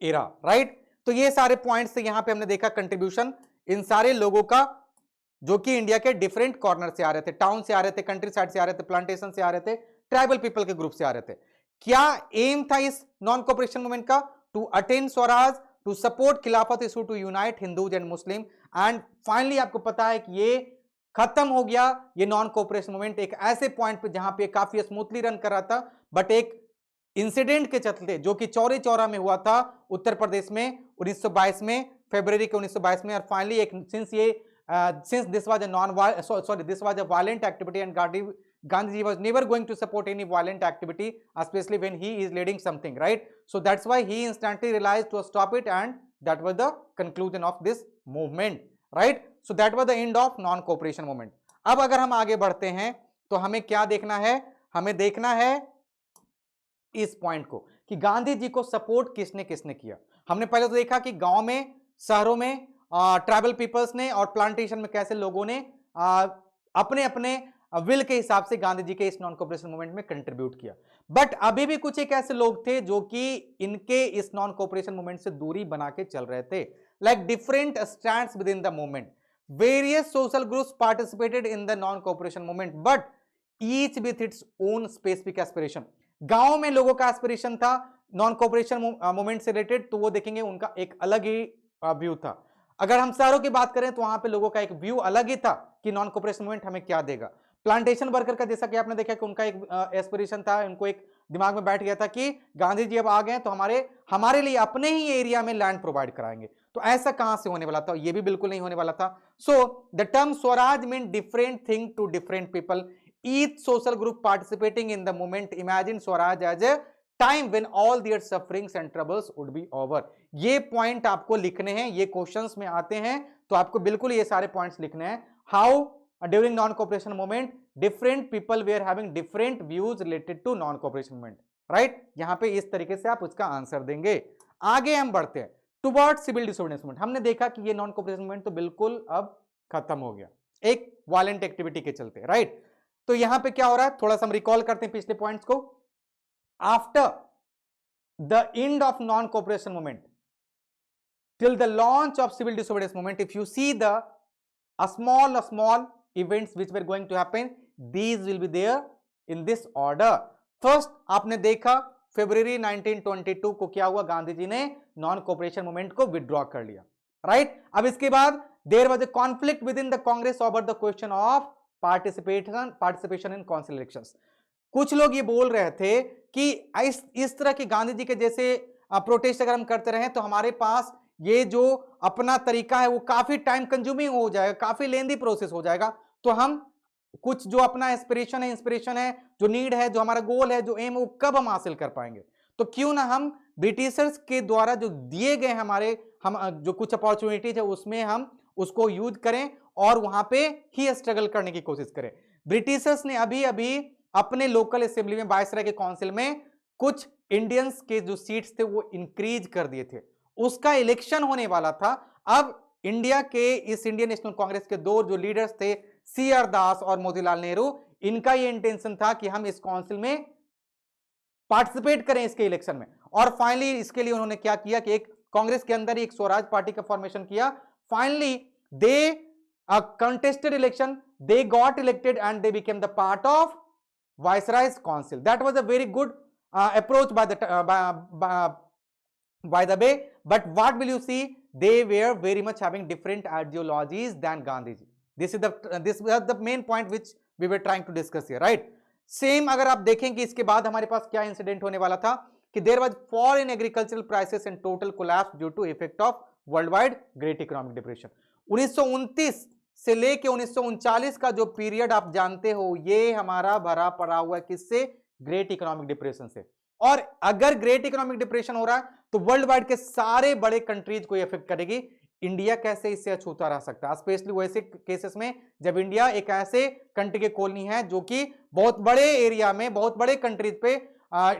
era, right? तो ये सारे points यहाँ पे हमने देखा contribution in सारे लोगों का, जो कि इंडिया के डिफरेंट कॉर्नर से आ रहे थे, टाउन से आ रहे थे, कंट्री साइड से आ रहे थे, प्लांटेशन से आ रहे थे, ट्राइबल पीपल के ग्रुप से आ रहे थे। क्या एम था इस नॉन कोऑपरेशन मूवमेंट का? To attain swaraj, to support Khilafat issue, to unite Hindus and Muslim. And finally आपको पता है कि ये खत्म हो गया, ये नॉन कोऑपरेशन मूवमेंट एक ऐसे पॉइंट पे जहां पे काफी स्मूथली रन कर रहा था, बट एक इंसिडेंट के चलते जो कि चौरी चौरा में हुआ था उत्तर प्रदेश में 1922 में, फरवरी के 1922 में, और फाइनली एक since this was a violent activity and Gandhiji was never going to support any violent activity, especially when he is leading something, right? So that's why he instantly realized to stop it, and that was the conclusion of this movement, right? So that was the end of non cooperation movement. अब अगर हम आगे बढ़ते हैं तो हमें क्या देखना है? हमें देखना है इस पॉइंट को कि गांधी जी को सपोर्ट किसने किसने किया। हमने पहले तो देखा कि गांव में, शहरों में ट्राइबल पीपल्स ने और प्लांटेशन में कैसे लोगों ने अपने अपने विल के हिसाब से गांधी जी के इस नॉन कोऑपरेशन मूवमेंट में कंट्रीब्यूट किया। बट अभी भी कुछ एक ऐसे लोग थे जो कि इनके इस नॉन कोऑपरेशन मूवमेंट से दूरी बना के चल रहे थे। Like different stands with in the movement, various social groups participated in the non cooperation movement, but each with its own specific aspiration. गांव में लोगों का एस्पिरेशन था नॉन कोऑपरेशन मूवमेंट से रिलेटेड, तो वो देखेंगे उनका एक अलग ही व्यू था। अगर हम शहरों की बात करें तो वहां पे लोगों का एक व्यू अलग ही था कि नॉन कोऑपरेशन मूवमेंट हमें क्या देगा। प्लांटेशन वर्कर का जैसा कि आपने देखा कि उनका एक एस्पिरेशन था, उनको एक दिमाग में बैठ गया था कि गांधी जी अब आ गए तो हमारे लिए अपने ही एरिया में लैंड प्रोवाइड कराएंगे। तो ऐसा कहां से होने वाला था? ये भी बिल्कुल नहीं होने वाला था। So the term swaraj mean different thing to different people, each social group participating in the movement imagine Swaraj as a time when all their sufferings and troubles would be over। ये पॉइंट आपको लिखने हैं, ये questions में आते हैं तो आपको बिल्कुल ये सारे पॉइंट्स लिखने हैं। How during non cooperation movement different people were having different views related to non cooperation movement, right? यहां पे इस तरीके से आप उसका आंसर देंगे। आगे हम बढ़ते हैं टुवर्ड्स सिविल डिसोबीडियंस मूवमेंट। हमने देखा कि ये नॉन कोऑपरेशन मूवमेंट तो बिल्कुल अब खत्म हो गया एक वायलेंट एक्टिविटी के चलते, राइट? तो यहां पे क्या हो रहा है, थोड़ा सा हम रिकॉल करते हैं पिछले पॉइंट्स को। After the end of non cooperation movement, till the launch of civil disobedience movement, if you see the small events which were going to happen, these will be there in this order. First आपने देखा फरवरी 1922 को क्या हुआ, गांधी जी ने non cooperation movement को withdraw कर लिया, right. अब इसके बाद there was a conflict within the Congress over the question of participation in council elections. कुछ लोग ये बोल रहे थे कि इस तरह के गांधी जी के जैसे प्रोटेस्ट अगर हम करते रहे तो हमारे पास ये जो अपना तरीका है वो काफी टाइम कंज्यूमिंग हो जाएगा, काफी लेंदी प्रोसेस हो जाएगा, तो हम कुछ जो अपना इंस्पिरेशन है, जो नीड है, जो हमारा गोल है, जो एम है, वो कब हम हासिल कर पाएंगे। तो क्यों ना हम ब्रिटिशर्स के द्वारा जो दिए गए हमारे हम जो कुछ अपॉर्चुनिटीज है उसमें हम उसको यूज करें और वहां पे ही स्ट्रगल करने की कोशिश करें। ब्रिटिशर्स ने अभी अभी अपने लोकल असेंबली में वायसराय के काउंसिल में कुछ इंडियंस के जो सीट्स थे वो इंक्रीज कर दिए थे, उसका इलेक्शन होने वाला था। अब इंडिया के इस इंडियन नेशनल कांग्रेस के दो जो लीडर्स थे, सी.आर. दास और मोतीलाल नेहरू, इनका ये इंटेंशन था कि हम इस काउंसिल में पार्टिसिपेट करें इसके इलेक्शन में। और फाइनली इसके लिए उन्होंने क्या किया कि एक कांग्रेस के अंदर ही एक स्वराज पार्टी का फॉर्मेशन किया। Finally they contested election, they got elected and they became the part of viceroy's council. That was a very good approach by the way, but what will you see, they were very much having different ideologies than Gandhi ji. This was the main point which we were trying to discuss here, right? Same अगर आप देखें कि इसके बाद हमारे पास क्या incident होने वाला था कि there was fall in agricultural prices and total collapse due to effect of worldwide great economic depression. 1929 से लेके 1939 का जो पीरियड आप जानते हो, ये हमारा भरा पड़ा हुआ है किससे, ग्रेट इकोनॉमिक डिप्रेशन से। और अगर ग्रेट इकोनॉमिक डिप्रेशन हो रहा है तो वर्ल्ड वाइड के सारे बड़े कंट्रीज को इफेक्ट करेगी। इंडिया कैसे इससे अछूता रह सकता है, स्पेशली वैसे केसेस में जब इंडिया एक ऐसे कंट्री के कॉलोनी है जो कि बहुत बड़े एरिया में, बहुत बड़े कंट्रीज पे,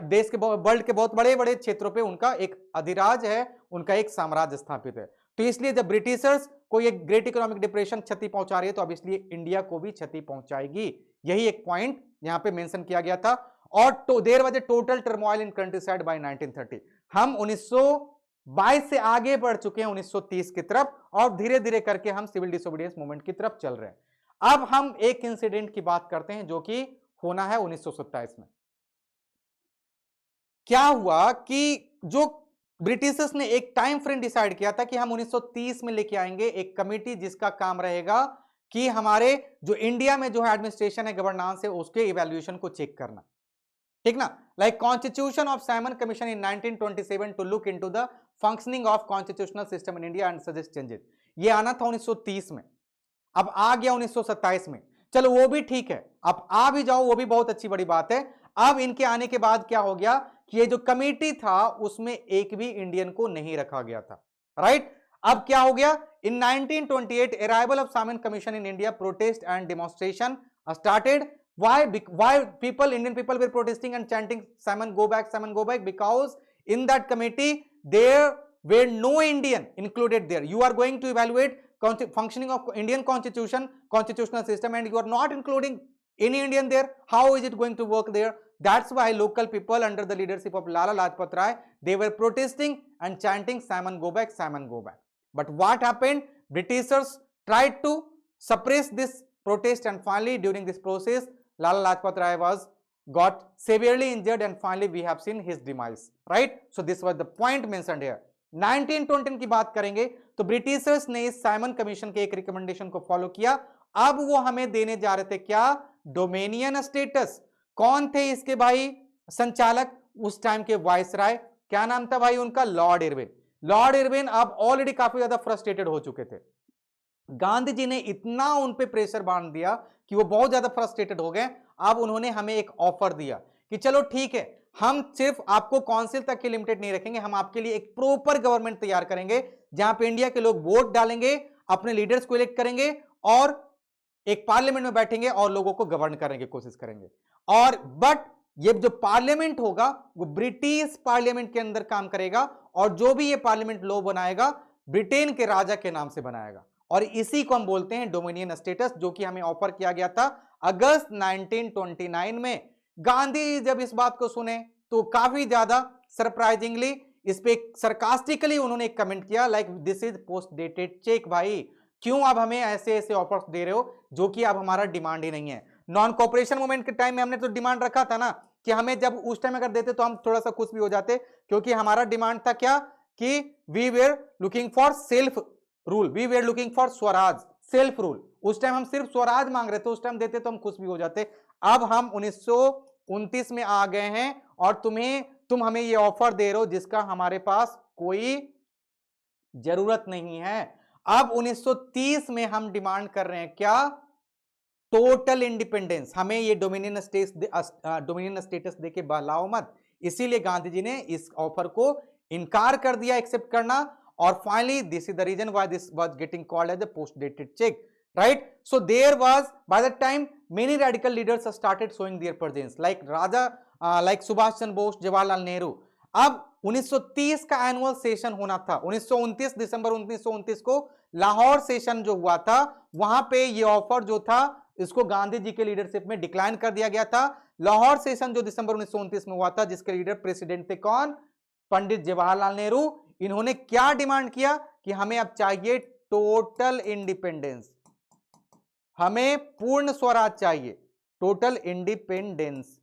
देश के वर्ल्ड के बहुत बड़े बड़े क्षेत्रों पे उनका एक अधिराज है, उनका एक साम्राज्य स्थापित है। तो इसलिए जब ब्रिटिशर्स को ये ग्रेट इकोनॉमिक डिप्रेशन क्षति पहुंचा रही है तो अब इसलिए इंडिया को भी क्षति पहुंचाएगी। यही एक पॉइंट यहां पे मेंशन किया गया था। और तो there was a total turmoil in countryside by 1930। हम 1922 से आगे बढ़ चुके हैं 1930 की तरफ और धीरे धीरे करके हम सिविल डिसोबीडियंस मूवमेंट की तरफ चल रहे हैं। अब हम एक इंसिडेंट की बात करते हैं जो कि होना है 1927 में। क्या हुआ कि जो ब्रिटिशर्स ने एक टाइम फ्रेम डिसाइड किया था कि हम 1930 में लेके आएंगे एक कमेटी जिसका काम रहेगा कि हमारे जो इंडिया में जो है एडमिनिस्ट्रेशन है, गवर्नेंस है, उसके इवैल्यूएशन को चेक करना, ठीक ना। Like constitution of Simon commission in 1927 to look into the functioning of constitutional system in India and suggest changes. ये आना था 1930 में, अब आ गया 1927 में। चलो वो भी ठीक है, अब आ भी जाओ, वो भी बहुत अच्छी बड़ी बात है। अब इनके आने के बाद क्या हो गया कि ये जो कमेटी था उसमें एक भी इंडियन को नहीं रखा गया था, राइट। अब क्या हो गया, इन 1928 arrival of Simon commission in India, protest and demonstration started. why Indian people were protesting and chanting Simon go back, because in that committee there were no Indian included there. You are going to evaluate functioning of Indian constitutional system and you are not including any Indian there. How is it going to work there? That's why local people under the leadership of Lala Lajpat Rai, they were protesting and chanting Simon go back, Simon go back. But what happened, Britishers tried to suppress this protest and finally during this process Lala Lajpat Rai got severely injured and finally we have seen his demise, right? So this was the point mentioned here. 1920 की बात करेंगे तो Britishers ने इस Simon commission के एक recommendation को follow किया। अब वो हमें देने जा रहे थे क्या, डोमेनियन स्टेटस। कौन थे इसके भाई संचालक उस टाइम के वायसराय, क्या नाम था भाई उनका, लॉर्ड इरविन। लॉर्ड इरविन अब ऑलरेडी काफी ज्यादा फ्रस्ट्रेटेड हो चुके थे। गांधी जी ने इतना उन पे प्रेशर बांध दिया कि वो बहुत ज्यादा फ्रस्ट्रेटेड हो गए। अब उन्होंने हमें एक ऑफर दिया कि चलो ठीक है, हम सिर्फ आपको काउंसिल तक के लिमिटेड नहीं रखेंगे, हम आपके लिए एक प्रॉपर गवर्नमेंट तैयार करेंगे जहां पे इंडिया के लोग वोट डालेंगे, अपने लीडर्स को इलेक्ट करेंगे और एक पार्लियामेंट में बैठेंगे और लोगों को गवर्न करने की कोशिश करेंगे। और बट ये जो पार्लियामेंट होगा वो ब्रिटिश पार्लियामेंट के अंदर काम करेगा और जो भी ये पार्लियामेंट लॉ बनाएगा ब्रिटेन के राजा के नाम से बनाएगा और इसी को हम बोलते हैं डोमिनियन स्टेटस, जो कि हमें ऑफर किया गया था अगस्त 1929 में। गांधी जब इस बात को सुने तो काफी ज्यादा सरप्राइजिंगली इस पे सरकास्टिकली उन्होंने एक कमेंट किया like this is post dated check. भाई क्यों आप हमें ऐसे ऐसे ऑफर्स दे रहे हो जो कि अब हमारा डिमांड ही नहीं है। नॉन कॉपरेशन मूवमेंट के टाइम में हमने तो डिमांड रखा था ना कि हमें जब उस टाइम अगर देते तो हम थोड़ा सा खुश भी हो जाते, क्योंकि हमारा डिमांड था क्या कि we were looking for self rule, we were looking for swaraj, self rule. उस टाइम हम सिर्फ स्वराज मांग रहे थे, उस टाइम देते तो हम खुश भी हो जाते। अब हम 1929 में आ गए हैं और तुम हमें ये ऑफर दे रहे हो जिसका हमारे पास कोई जरूरत नहीं है। अब 1930 में हम डिमांड कर रहे हैं क्या, टोटल इंडिपेंडेंस। हमें ये डोमिनियन स्टेटस देके बहलाओ मत। इसीलिए गांधी जी ने इस ऑफर को इनकार कर दिया एक्सेप्ट करना, और finally this is the reason why this was getting called as a post dated cheque, right? So there was, by that time many radical leaders started showing their presence like like Subhash Chandra Bose, Jawaharlal Nehru. अब 1930 का annual session होना था, 1929 दिसंबर 1929 को Lahore session जो हुआ था, वहां पे ये ऑफर जो था इसको गांधी जी के लीडरशिप में डिक्लाइन कर दिया गया था। लाहौर सेशन जो दिसंबर 1929 में हुआ था, जिसके लीडर प्रेसिडेंट थे कौन, पंडित जवाहरलाल नेहरू। इन्होंने क्या डिमांड किया कि हमें अब चाहिए टोटल इंडिपेंडेंस, हमें पूर्ण स्वराज चाहिए, टोटल इंडिपेंडेंस।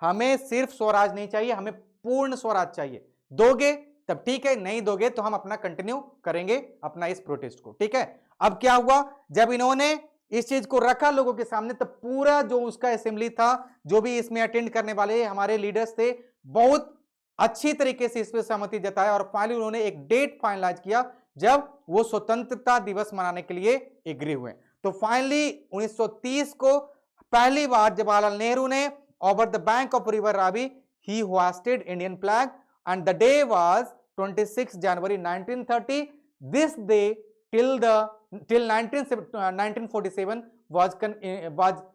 हमें सिर्फ स्वराज नहीं चाहिए, हमें पूर्ण स्वराज चाहिए। दोगे तब ठीक है, नहीं दोगे तो हम अपना कंटिन्यू करेंगे अपना इस प्रोटेस्ट को, ठीक है। अब क्या हुआ, जब इन्होंने इस चीज को रखा लोगों के सामने, तब पूरा जो उसका असेंबली था, जो भी इसमें अटेंड करने वाले हमारे लीडर्स थे, बहुत अच्छी तरीके से इस पर सहमति जताया और फाइनली उन्होंने एक डेट फाइनलाइज किया जब वो स्वतंत्रता दिवस मनाने के लिए एग्री हुए। तो फाइनली 1930 को पहली बार जवाहरलाल नेहरू ने over the bank of river Ravi he hosted Indian flag and the day was 26 January 1930। This day till 1947 was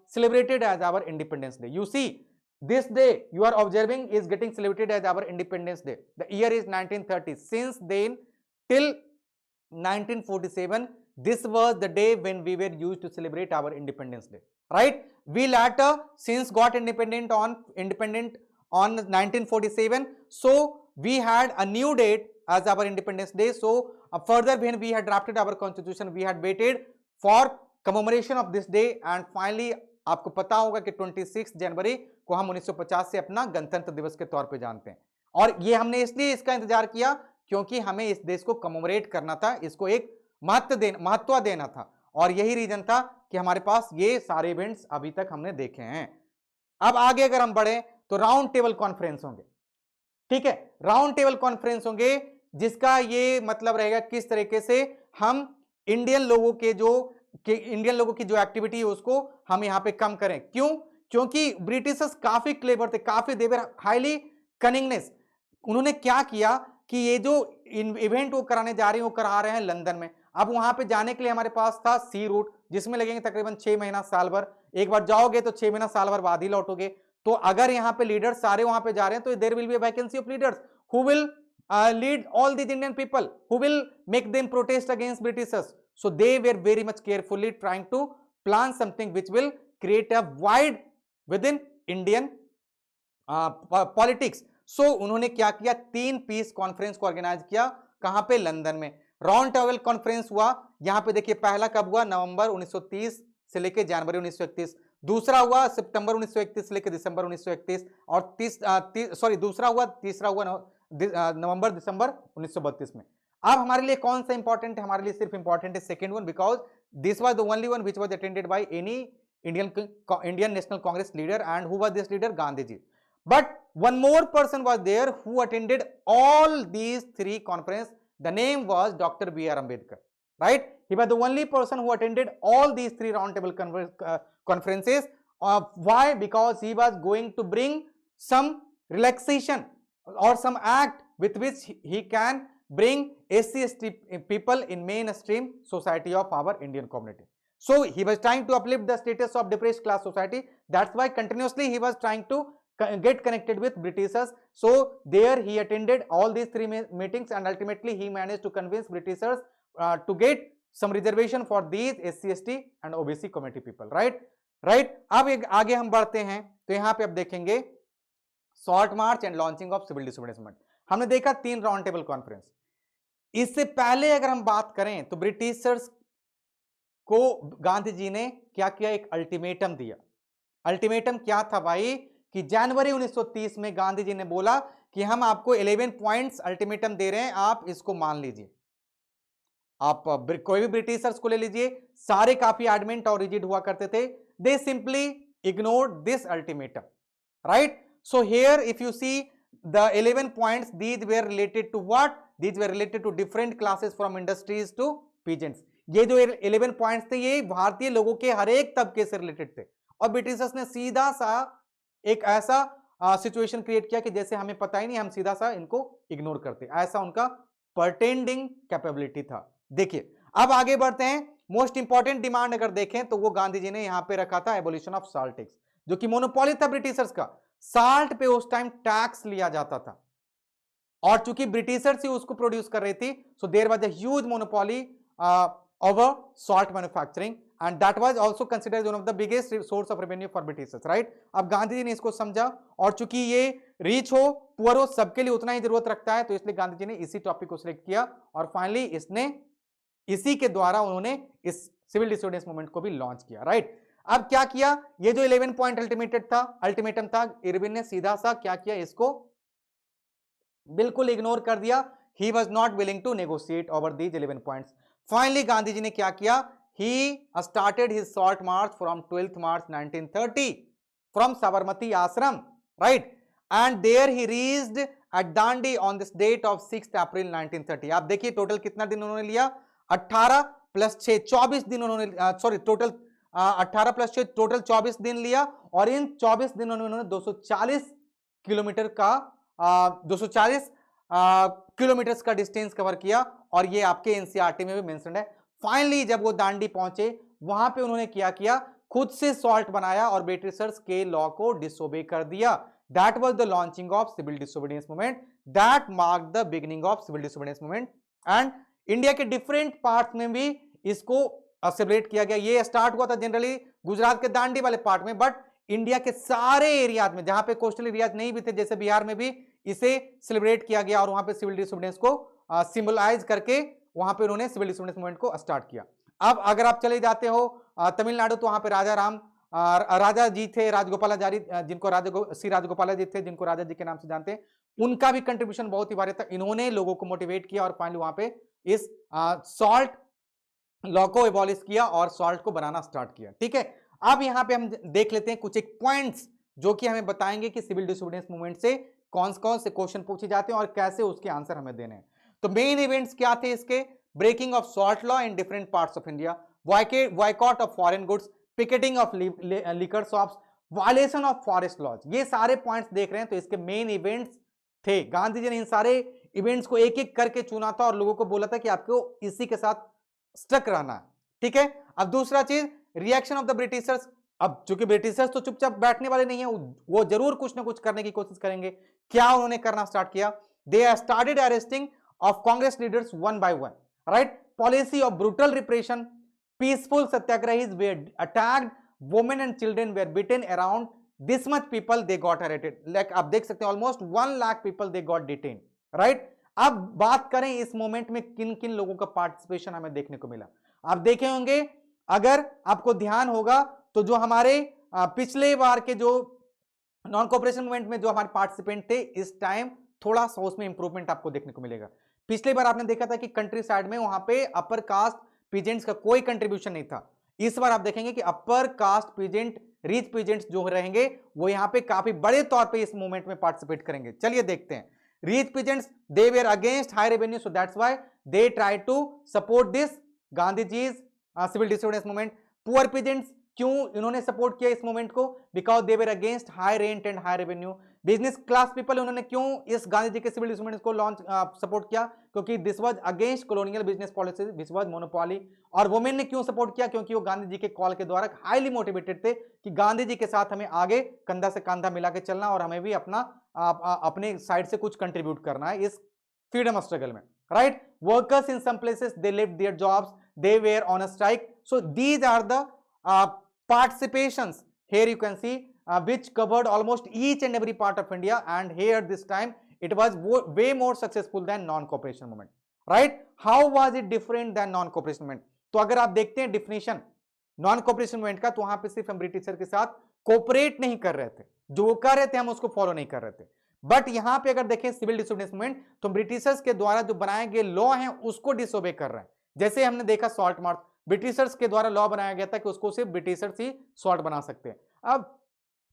celebrated as our Independence Day. You see, this day you are observing is getting celebrated as our Independence Day. The year is 1930. Since then till 1947, this was the day when we were used to celebrate our Independence Day, right? We later since got independent on 1947, so we had a new date as our Independence Day. So further when we had drafted our constitution, we had waited for commemoration of this day and finally आपको पता होगा कि 26 जनवरी को हम 1950 से अपना गणतंत्र दिवस के तौर पे जानते हैं। और ये हमने इसलिए इसका इंतजार किया क्योंकि हमें इस देश को कमेमोरेट करना था, इसको एक महत्व देना था, और यही रीजन था कि हमारे पास ये सारे इवेंट्स अभी तक हमने देखे हैं। अब आगे अगर हम बढ़े तो राउंड टेबल कॉन्फ्रेंस होंगे, ठीक है। राउंड टेबल कॉन्फ्रेंस होंगे जिसका ये मतलब रहेगा किस तरीके से हम इंडियन लोगों की जो एक्टिविटी है उसको हम यहां पे कम करें। क्यों? क्योंकि ब्रिटिशर्स काफी क्लेवर थे, काफी देवर हाईली कनिंगनेस। उन्होंने क्या किया कि ये जो इवेंट वो कराने जा रहे हैं वो करा रहे हैं लंदन में। अब वहां पे जाने के लिए हमारे पास था सी रूट, जिसमें लगेंगे तकरीबन 6 महीना साल भर। एक बार जाओगे तो 6 महीना साल भर बाद ही लौटोगे। तो अगर यहाँ पे लीडर्स सारे वहां पे जा रहे हैं तो there will be a vacancy of leaders who will lead all these Indian people, who will make them protest against Britishers. So they were very much carefully trying to plan something which will create a void within Indian politics. So उन्होंने क्या किया, 3 piece conference को organise किया। कहां पे? London में। Round table conference हुआ, यहां पे देखिए पहला कब हुआ, नवंबर 1930 से लेकर जनवरी 1931। दूसरा हुआ सितंबर 1931 से लेकर दिसंबर 1931, और तीसरा हुआ नवंबर दिसंबर 1932 में। अब हमारे लिए कौन सा इंपॉर्टेंट है? हमारे लिए सिर्फ इंपॉर्टेंट है second one, because this was the only one which was attended by any Indian National Congress leader, and who was this leader? Gandhi ji. But one more person was there who attended all these 3 conference. The name was doctor B.R. Ambedkar, right? He was the only person who attended all these 3 roundtable conferences. Why? Because he was going to bring some relaxation or some act with which he can bring SC/ST people in mainstream society of our Indian community. So he was trying to uplift the status of depressed class society. That's why continuously he was trying to get connected with Britishers. So there he attended all these 3 meetings and ultimately he managed to convince Britishers to get some reservation for these SC/ST and OBC community people, right? अब आगे हम बढ़ते हैं तो यहाँ पे अब देखेंगे salt march and launching of civil disobedience movement. हमने देखा 3 राउंड टेबल कॉन्फ्रेंस। इससे पहले अगर हम बात करें तो ब्रिटिशर्स को गांधी जी ने क्या किया, एक अल्टीमेटम दिया। अल्टीमेटम क्या था भाई कि जनवरी 1930 में गांधी जी ने बोला कि हम आपको 11 पॉइंट्स अल्टीमेटम दे रहे हैं, आप इसको मान लीजिए। आप कोई भी ब्रिटिशर्स को ले लीजिए, सारे काफी एडमेंट और रिजिड हुआ करते थे। They simply ignored this ultimatum, right? So here if you see the 11 points, these were related to what? These were related to different classes from industries to peasants. ये जो 11 पॉइंट्स थे ये भारतीय लोगों के हर एक तबके से रिलेटेड थे, और ब्रिटिशर्स ने सीधा सा एक ऐसा सिचुएशन क्रिएट किया कि जैसे हमें पता ही नहीं, हम सीधा सा इनको इग्नोर करते, ऐसा उनका परटेंडिंग कैपेबिलिटी था। देखिए अब आगे बढ़ते हैं। मोस्ट इंपॉर्टेंट डिमांड अगर देखें तो वो गांधी जी ने यहां पे रखा था एबोलिशन ऑफ साल्ट टैक्स, जो कि मोनोपोली था ब्रिटिशर्स का। साल्ट पे उस टाइम टैक्स लिया जाता था, और चूंकि ब्रिटिशर्स ही उसको प्रोड्यूस कर रही थी, so there was a huge monopoly over salt manufacturing, and that was also considered one of the biggest source of revenue for Britishers, right? अब गांधी जी ने इसको समझा, और चूंकि ये रिच हो पुअर हो सबके लिए उतना ही जरूरत रखता है, तो इसलिए गांधी जी ने इसी टॉपिक को सिलेक्ट किया, और फाइनली इसने इसी के द्वारा उन्होंने इस सिविल डिसोबीडियंस मूवमेंट को भी लॉन्च किया, राइट? अब क्या किया, ये जो 11 पॉइंट अल्टीमेटम था, इरविन ने सीधा सा क्या किया, इसको बिल्कुल इग्नोर कर दिया। He was not willing to negotiate over these 11 पॉइंट्स। फाइनली गांधी जी ने क्या किया, he started his salt march from 12th March 1930 from Sabarmati Ashram, right? And there he reached at Dandi on this date of 6th April 1930। आप देखिए total कितना दिन उन्होंने लिया, 18 प्लस 6 24 दिन उन्होंने, सॉरी टोटल 18 प्लस 6 टोटल 24 दिन लिया, और इन 24 दिनों में उन्होंने 240 किलोमीटर का 240 किलोमीटर का डिस्टेंस कवर किया, और ये आपके एनसीईआरटी में भी मेंशन है। फाइनली जब वो दांडी पहुंचे, वहां पे उन्होंने क्या किया, खुद से सॉल्ट बनाया और ब्रिटिशर्स के लॉ को डिसोबे कर दिया। That was the launching of civil disobedience movement, that marked the beginning of civil disobedience movement. And India के डिफरेंट पार्ट्स में भी इसको सेलिब्रेट किया गया। ये स्टार्ट हुआ था जनरली गुजरात के दांडी वाले पार्ट में, बट इंडिया के सारे एरियाज में जहां पे कोस्टल एरियाज नहीं भी थे, जैसे बिहार में भी इसे सेलिब्रेट किया गया, और वहां पे सिविल डिसोबीडियंस को सिंबलाइज करके वहां पे उन्होंने सिविल डिसोबीडियंस मूवमेंट को स्टार्ट किया। अब अगर आप चले जाते हो तमिलनाडु, तो वहां पे राजा जी थे, राजगोपालाचारी, जिनको श्री राजगोपालाचारी थे, जिनको राजा जी के नाम से जानते हैं, उनका भी कंट्रीब्यूशन बहुत ही भारी था। इन्होंने लोगों को मोटिवेट किया, और फाइनली वहां पे इस सॉल्ट लॉ को एबॉलिश किया और सॉल्ट को बनाना स्टार्ट किया, ठीक है? अब यहां पे हम देख लेते हैं कुछ एक पॉइंट्स जो कि हमें बताएंगे कि सिविल डिसोबीडियंस मूवमेंट से कौन कौन से क्वेश्चन पूछे जाते हैं और कैसे उसके आंसर हमें देने हैं। तो मेन इवेंट्स क्या थे इसके, breaking of salt law in different parts of India, boycott of foreign goods, picketing of liquor shops, violation of forest laws. ये सारे पॉइंट्स देख रहे हैं, तो इसके मेन इवेंट्स थे। गांधी जी ने इन सारे इवेंट्स को एक एक करके चुना था और लोगों को बोला था कि आपको इसी के साथ स्टक रहना है, ठीक है? अब दूसरा चीज, रिएक्शन ऑफ द ब्रिटिशर्स। अब चूंकि ब्रिटिशर्स तो चुपचाप बैठने वाले नहीं है, वो जरूर कुछ ना कुछ करने की कोशिश करेंगे। क्या उन्होंने करना स्टार्ट किया, they started arresting of Congress leaders one by one, right? Policy of brutal repression, peaceful satyagrahis were attacked, women and children were beaten, around this much people they got arrested, like आप देख सकते हैं almost 1 lakh people they got detained, right? अब बात करें इस moment में किन किन लोगों का पार्टिसिपेशन हमें देखने को मिला। आप देखे होंगे, अगर आपको ध्यान होगा तो जो हमारे पिछले बार के जो नॉन कोऑपरेशन मूवमेंट में जो हमारे पार्टिसिपेंट थे, इस टाइम थोड़ा सा उसमें इंप्रूवमेंट आपको देखने को मिलेगा। पिछले बार आपने देखा था कि कंट्री साइड में वहां पे अपर कास्ट पीजेंट्स का कोई कंट्रीब्यूशन नहीं था। इस बार आप देखेंगे कि upper caste peasant, reach peasants जो रहेंगे वो यहां पे काफी बड़े तौर पे इस मूवमेंट में पार्टिसिपेट करेंगे। चलिए देखते हैं। Rich peasants, they were against high revenue, so that's why they try to support this Gandhi ji civil disobedience movement. Poor peasants, क्यों इन्होंने सपोर्ट किया इस मूवमेंट को, because they were against high rent and high revenue. Business class people, उन्होंने क्यों इस गांधी जी के civil disobedience को लॉन्च सपोर्ट किया, क्योंकि this was against colonial business policy, this was monopoly. और वुमेन ने क्यों सपोर्ट किया, क्योंकि वो गांधी जी के कॉल के द्वारा हाईली मोटिवेटेड थे कि गांधी जी के साथ हमें आगे कंधा से कंधा मिला के चलना और हमें भी अपने साइड से कुछ कंट्रीब्यूट करना है इस फ्रीडम स्ट्रगल में, right? Workers in some places they left their jobs, they were on a strike, so these are the participations. Here you can see which covered almost each and every part of India, and here this time it was way more successful than non-cooperation movement. Right? How was it different than non-cooperation movement? तो अगर आप देखते हैं definition non cooperation movement का, तो वहां पे सिर्फ हम ब्रिटिशर के साथ कोऑपरेट नहीं कर रहे थे, जो वो कर रहे थे हम उसको फॉलो नहीं कर रहे थे। बट यहां पे अगर देखें सिविल डिसोबीडियंस मूवमेंट, तो ब्रिटिशर्स के द्वारा जो बनाए गए लॉ हैं उसको डिसोबे कर रहे हैं। जैसे हमने देखा सॉल्ट मार्च, ब्रिटिशर्स के द्वारा लॉ बनाया गया था कि उसको सिर्फ ब्रिटिशर्स ही सॉल्ट बना सकते हैं। अब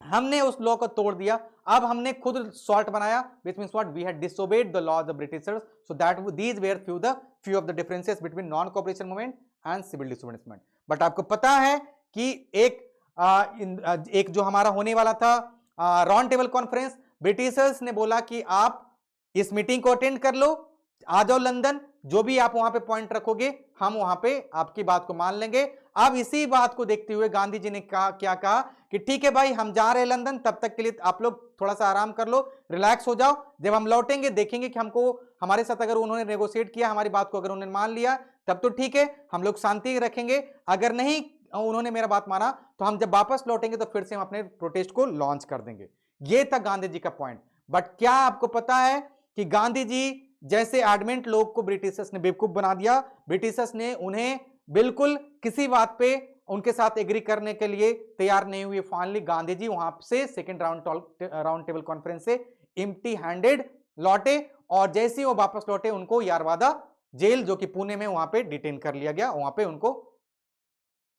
हमने उस लॉ को तोड़ दिया, अब हमने खुद सॉल्ट बनाया, which means what, we had disobeyed the laws of Britishers. So that these were few of the differences between non-cooperation movement and civil disobedience movement. But आपको पता है कि एक जो हमारा होने वाला था राउंड टेबल कॉन्फ्रेंस, ब्रिटिशर्स ने बोला कि आप इस मीटिंग को अटेंड कर लो, आ जाओ लंदन, जो भी आप वहां पे पॉइंट रखोगे हम वहां पे आपकी बात को मान लेंगे। अब इसी बात को देखते हुए गांधी जी ने क्या कहा कि ठीक है भाई, हम जा रहे हैं लंदन, तब तक के लिए आप लोग थोड़ा सा आराम कर लो, रिलैक्स हो जाओ, जब हम लौटेंगे देखेंगे कि हमको हमारे साथ अगर उन्होंने नेगोशिएट किया, हमारी बात को अगर उन्होंने मान लिया तब तो ठीक है, हम लोग शांति रखेंगे, अगर नहीं उन्होंने मेरा बात माना तो हम जब वापस लौटेंगे तो फिर से हम अपने प्रोटेस्ट को लॉन्च कर देंगे। ये था गांधी जी का पॉइंट। बट क्या आपको पता है कि गांधी जी जैसे एडमेंट लोग को ब्रिटिशर्स ने बेवकूफ बना दिया, ब्रिटिशर्स ने उन्हें बिल्कुल किसी बात पे उनके साथ एग्री करने के लिए तैयार नहीं हुए। फाइनली गांधी जी वहां से सेकंड राउंड टेबल कॉन्फ्रेंस से एम्प्टी हैंडेड लौटे, और जैसे ही वो वापस लौटे उनको यारवादा जेल, जो कि पुणे में, वहां पे डिटेन कर लिया गया, वहां पे उनको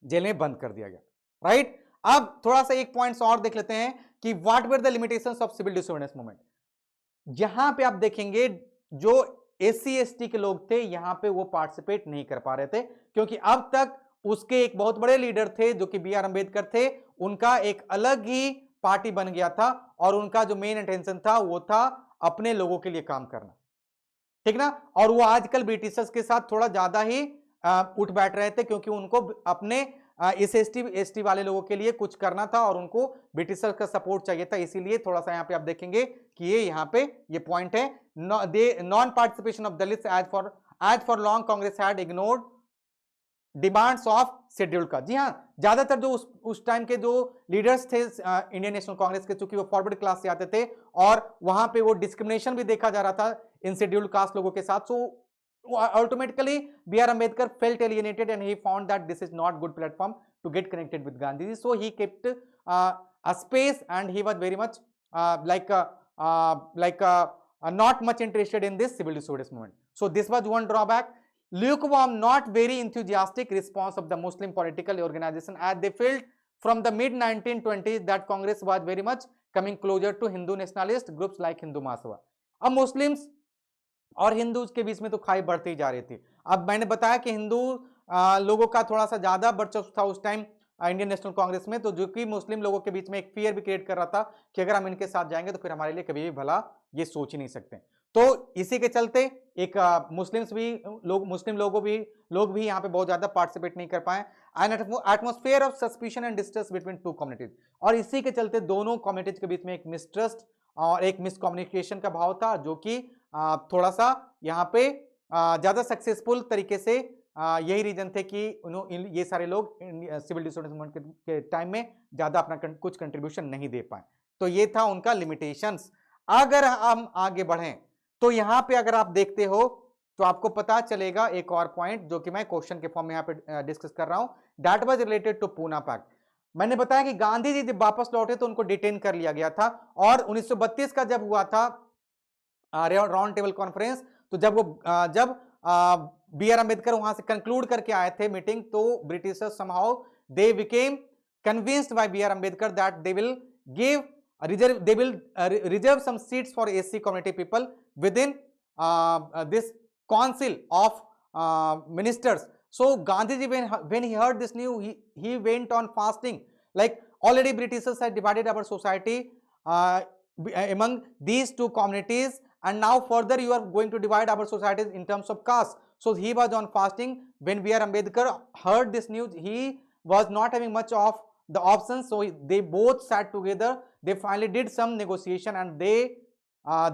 जेल में बंद कर दिया गया। राइट? अब थोड़ा सा एक पॉइंट्स और देख लेते हैं कि what were the limitations of civil disobedience movement. यहां पे आप देखेंगे जो एससी एसटी के लोग थे यहां पे वो पार्टिसिपेट नहीं कर पा रहे थे, क्योंकि अब तक उसके एक बहुत बड़े लीडर थे जो कि बी आर अंबेडकर थे, उनका एक अलग ही पार्टी बन गया था और उनका जो मेन इंटेंशन था वो था अपने लोगों के लिए काम करना, ठीक ना। और वो आजकल ब्रिटिशर्स के साथ थोड़ा ज्यादा ही उठ बैठ रहे थे, क्योंकि उनको अपने इस एसटी वाले लोगों के लिए कुछ करना था और उनको ब्रिटिशर्स का सपोर्ट चाहिए था। इसीलिए थोड़ा सा यहाँ पे आप देखेंगे कि ये यहाँ पे ये पॉइंट है, non participation of Dalits as for long Congress had ignored demands of schedule का। जी हाँ, ज्यादातर जो उस टाइम के जो लीडर्स थे इंडियन नेशनल कांग्रेस के, चूंकि वो फॉरवर्ड क्लास से आते थे और वहां पे वो डिस्क्रिमिनेशन भी देखा जा रहा था इन शेड्यूल कास्ट लोगों के साथ, सो ultimately B.R. Ambedkar felt alienated and he found that this is not good platform to get connected with Gandhi. So he kept a space and he was very much not much interested in this civil disobedience movement. So this was one drawback. Lukewarm, not very enthusiastic response of the Muslim political organization, as they felt from the mid 1920s that Congress was very much coming closer to Hindu nationalist groups like Hindu Mahasabha. अब Muslims और Hindus के बीच में तो खाई बढ़ती जा रही थी। अब मैंने बताया कि हिंदू लोगों का थोड़ा सा ज्यादा वर्चस्व था उस टाइम इंडियन नेशनल कांग्रेस में, तो जो कि मुस्लिम लोगों के बीच में एक फियर भी क्रिएट कर रहा था कि अगर हम इनके साथ जाएंगे तो फिर हमारे लिए कभी भी भला ये सोच ही नहीं सकते। तो इसी के चलते एक मुस्लिम लोग भी यहाँ पे बहुत ज्यादा पार्टिसिपेट नहीं कर पाए। N atmosphere of suspicion and distrust between two communities, और इसी के चलते दोनों कम्युनिटीज के बीच में एक मिसट्रस्ट और एक मिसकम्युनिकेशन का भाव था, जो कि थोड़ा सा यहाँ पे ज्यादा सक्सेसफुल तरीके से यही रीजन थे कि ये सारे लोग सिविल डिसोबीडियंस मूवमेंट के टाइम में ज्यादा अपना कुछ कंट्रीब्यूशन नहीं दे पाए। तो ये था उनका लिमिटेशंस। अगर हम आगे बढ़ें तो यहाँ पे अगर आप देखते हो तो आपको पता चलेगा एक और पॉइंट जो कि मैं क्वेश्चन के फॉर्म में यहाँ पे डिस्कस कर रहा हूं, that was related to Poona pact. मैंने बताया कि गांधी जी जब वापस लौटे तो उनको डिटेन कर लिया गया था, और 1932 का जब हुआ था राउंड टेबल कॉन्फ्रेंस, तो जब बी आर अम्बेडकर वहां से कंक्लूड करके आए थे मीटिंग, तो Britishers somehow they became convinced by B R Ambedkar that they will reserve some seats for SC community people within this council of ministers. So Gandhi ji, when he heard this news, he went on fasting. Like already Britishers had divided our society among these two communities, and now further you are going to divide our societies in terms of caste. So he was on fasting. When B.R. Ambedkar heard this news, he was not having much of the options. So they both sat together. They finally did some negotiation, and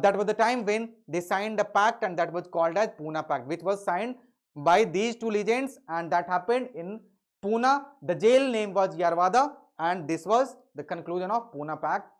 that was the time when they signed the pact, and that was called as Pune Pact, which was signed by these two legends, and that happened in Pune. The jail name was Yarwada, and this was the conclusion of Pune Pact,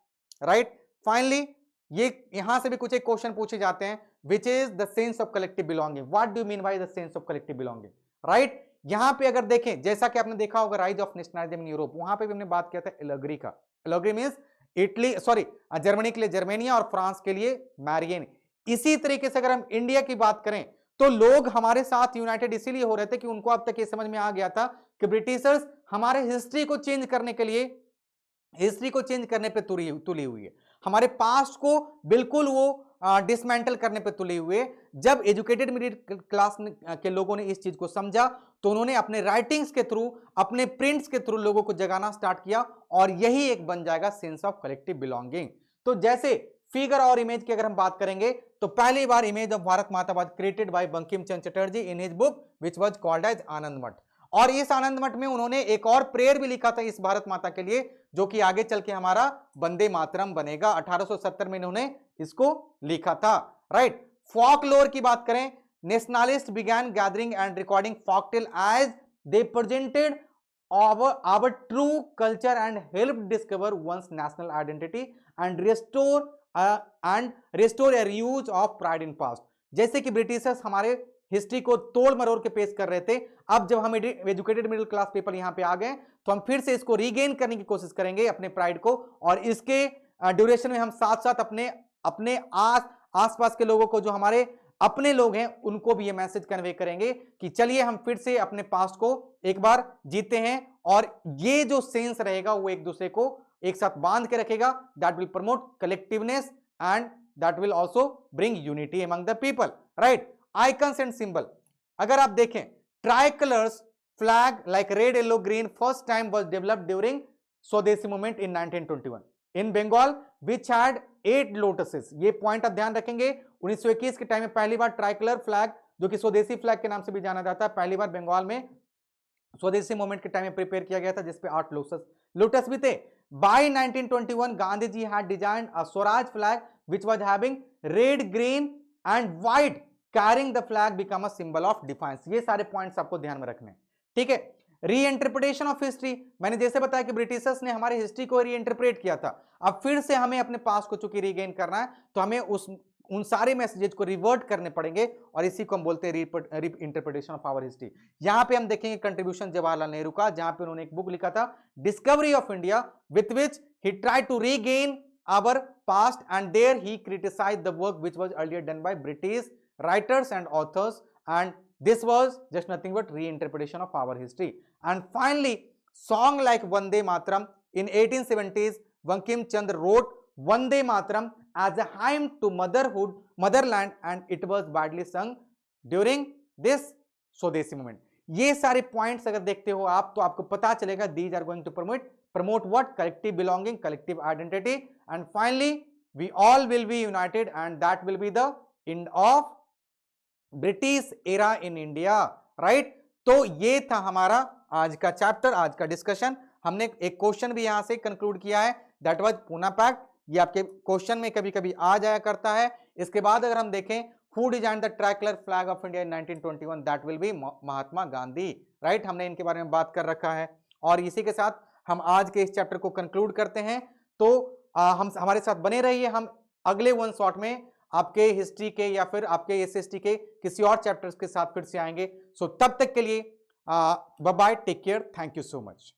right? Finally, ये यहां से भी कुछ एक question पूछे जाते हैं, which is the sense of collective belonging. What do you mean by the sense of collective belonging, right? यहां पे अगर देखें, जैसा कि आपने देखा होगा rise of nationalism in Europe, वहां पे भी हमने बात किया था एलग्री का. एलग्री मींस इटली, सॉरी जर्मनी के लिए जर्मेनिया और फ्रांस के लिए मैरियन. इसी तरीके से अगर हम इंडिया की बात करें तो लोग हमारे साथ यूनाइटेड इसीलिए हो रहे थे कि उनको अब तक ये समझ में आ गया था कि ब्रिटिशर्स हमारे हिस्ट्री को चेंज करने के लिए, हिस्ट्री को चेंज करने पे तुली हुई है, हमारे पास्ट को बिल्कुल वो डिसमेंटल करने पे तुले हुए. जब एजुकेटेड मिडिल क्लास के लोगों ने इस चीज को समझा तो उन्होंने अपने राइटिंग्स के थ्रू, अपने प्रिंट्स के थ्रू लोगों को जगाना स्टार्ट किया और यही एक बन जाएगा सेंस ऑफ कलेक्टिव बिलोंगिंग. तो जैसे फिगर और इमेज की अगर हम बात करेंगे तो पहली बार image of Bharat Mata was created by Bankim Chandra Chatterjee in his book which was called as Anand Math. और इस आनंद मठ में उन्होंने एक और प्रेयर भी लिखा था इस भारत माता के लिए, जो कि आगे चल के हमारा वंदे मातरम बनेगा. 1870 में इन्होंने इसको लिखा था, राइट. फोकलोर की बात करें, nationalist began gathering and recording folktale as they presented our true culture and helped discover one's national identity and restore a reuse of pride in past. जैसे कि ब्रिटिशर्स हमारे हिस्ट्री को तोड़ मरोड़ के पेश कर रहे थे, अब जब हम एजुकेटेड मिडिल क्लास पीपल यहां पे आ गए तो हम फिर से इसको रीगेन करने की कोशिश करेंगे अपने प्राइड को, और इसके ड्यूरेशन में हम साथ साथ अपने आसपास के लोगों को, जो हमारे अपने लोग हैं, उनको भी ये मैसेज कन्वे करेंगे कि चलिए हम फिर से अपने पास्ट को एक बार जीते हैं. और ये जो सेंस रहेगा वो एक दूसरे को एक साथ बांध के रखेगा. That will promote collectiveness and that will also bring unity among the people, right. Icons and symbol अगर आप देखें, tricolours flag like red yellow green first time was developed during swadeshi movement in 1921 in Bengal which had 8 lotuses. ये point आप ध्यान रखेंगे. 1921 के time में पहली बार ट्राई कलर फ्लैग, जो कि स्वदेशी फ्लैग के नाम से भी जाना जाता है, पहली बार बंगाल में स्वदेशी मूवमेंट के टाइम में प्रिपेयर किया गया था, जिसपे 8 लोटस भी थे. By 1921 Gandhi ji had designed a swaraj flag which was having red green and white carrying the flag become a symbol of defence. ये सारे पॉइंट्स आपको ध्यान में रखने, ठीक है. रीइंटरप्रिटेशन ऑफ हिस्ट्री, मैंने जैसे बताया कि ब्रिटिशर्स ने हमारी हिस्ट्री को रीइंटरप्रेट किया था. अब फिर से हमें अपने पास को चूंकि रीगेन करना है तो हमें उन सारे मैसेजेस को रिवर्ट करने पड़ेंगे, और इसी को हम बोलते हैं रीइंटरप्रिटेशन ऑफ आवर हिस्ट्री. यहां पे हम देखेंगे कंट्रीब्यूशन जवाहरलाल नेहरू का, जहां पे उन्होंने एक बुक लिखा था discovery of India, with which he tried to regain our past and there he criticised the work which was earlier done by British writers and authors, and this was just nothing but reinterpretation of our history. And finally, song like Vande Mataram in 1870s, Bankim Chandra wrote Vande Mataram as a hymn to motherland, and it was widely sung during this Swadeshi movement. ये सारे points अगर देखते हो आप तो आपको पता चलेगा these are going to promote what? Collective belonging, collective identity, and finally we all will be united, and that will be the end of British era in India, right. तो ये था हमारा आज का चैप्टर, आज का डिस्कशन. हमने एक क्वेश्चन भी यहां से कंक्लूड किया है, दैट वाज पूना पैक्ट. ये आपके क्वेश्चन में कभी कभी आ जाया करता है. इसके बाद अगर हम देखें, who designed the tricolour flag of India in 1921, that will B Mahatma Gandhi, right. हमने इनके बारे में बात कर रखा है, और इसी के साथ हम आज के इस चैप्टर को कंक्लूड करते हैं. तो हम हमारे साथ बने रहिए. हम अगले वन शॉट में आपके हिस्ट्री के या फिर आपके एसएसटी के किसी और चैप्टर्स के साथ फिर से आएंगे. सो तब तक के लिए bye bye, take care, thank you so much.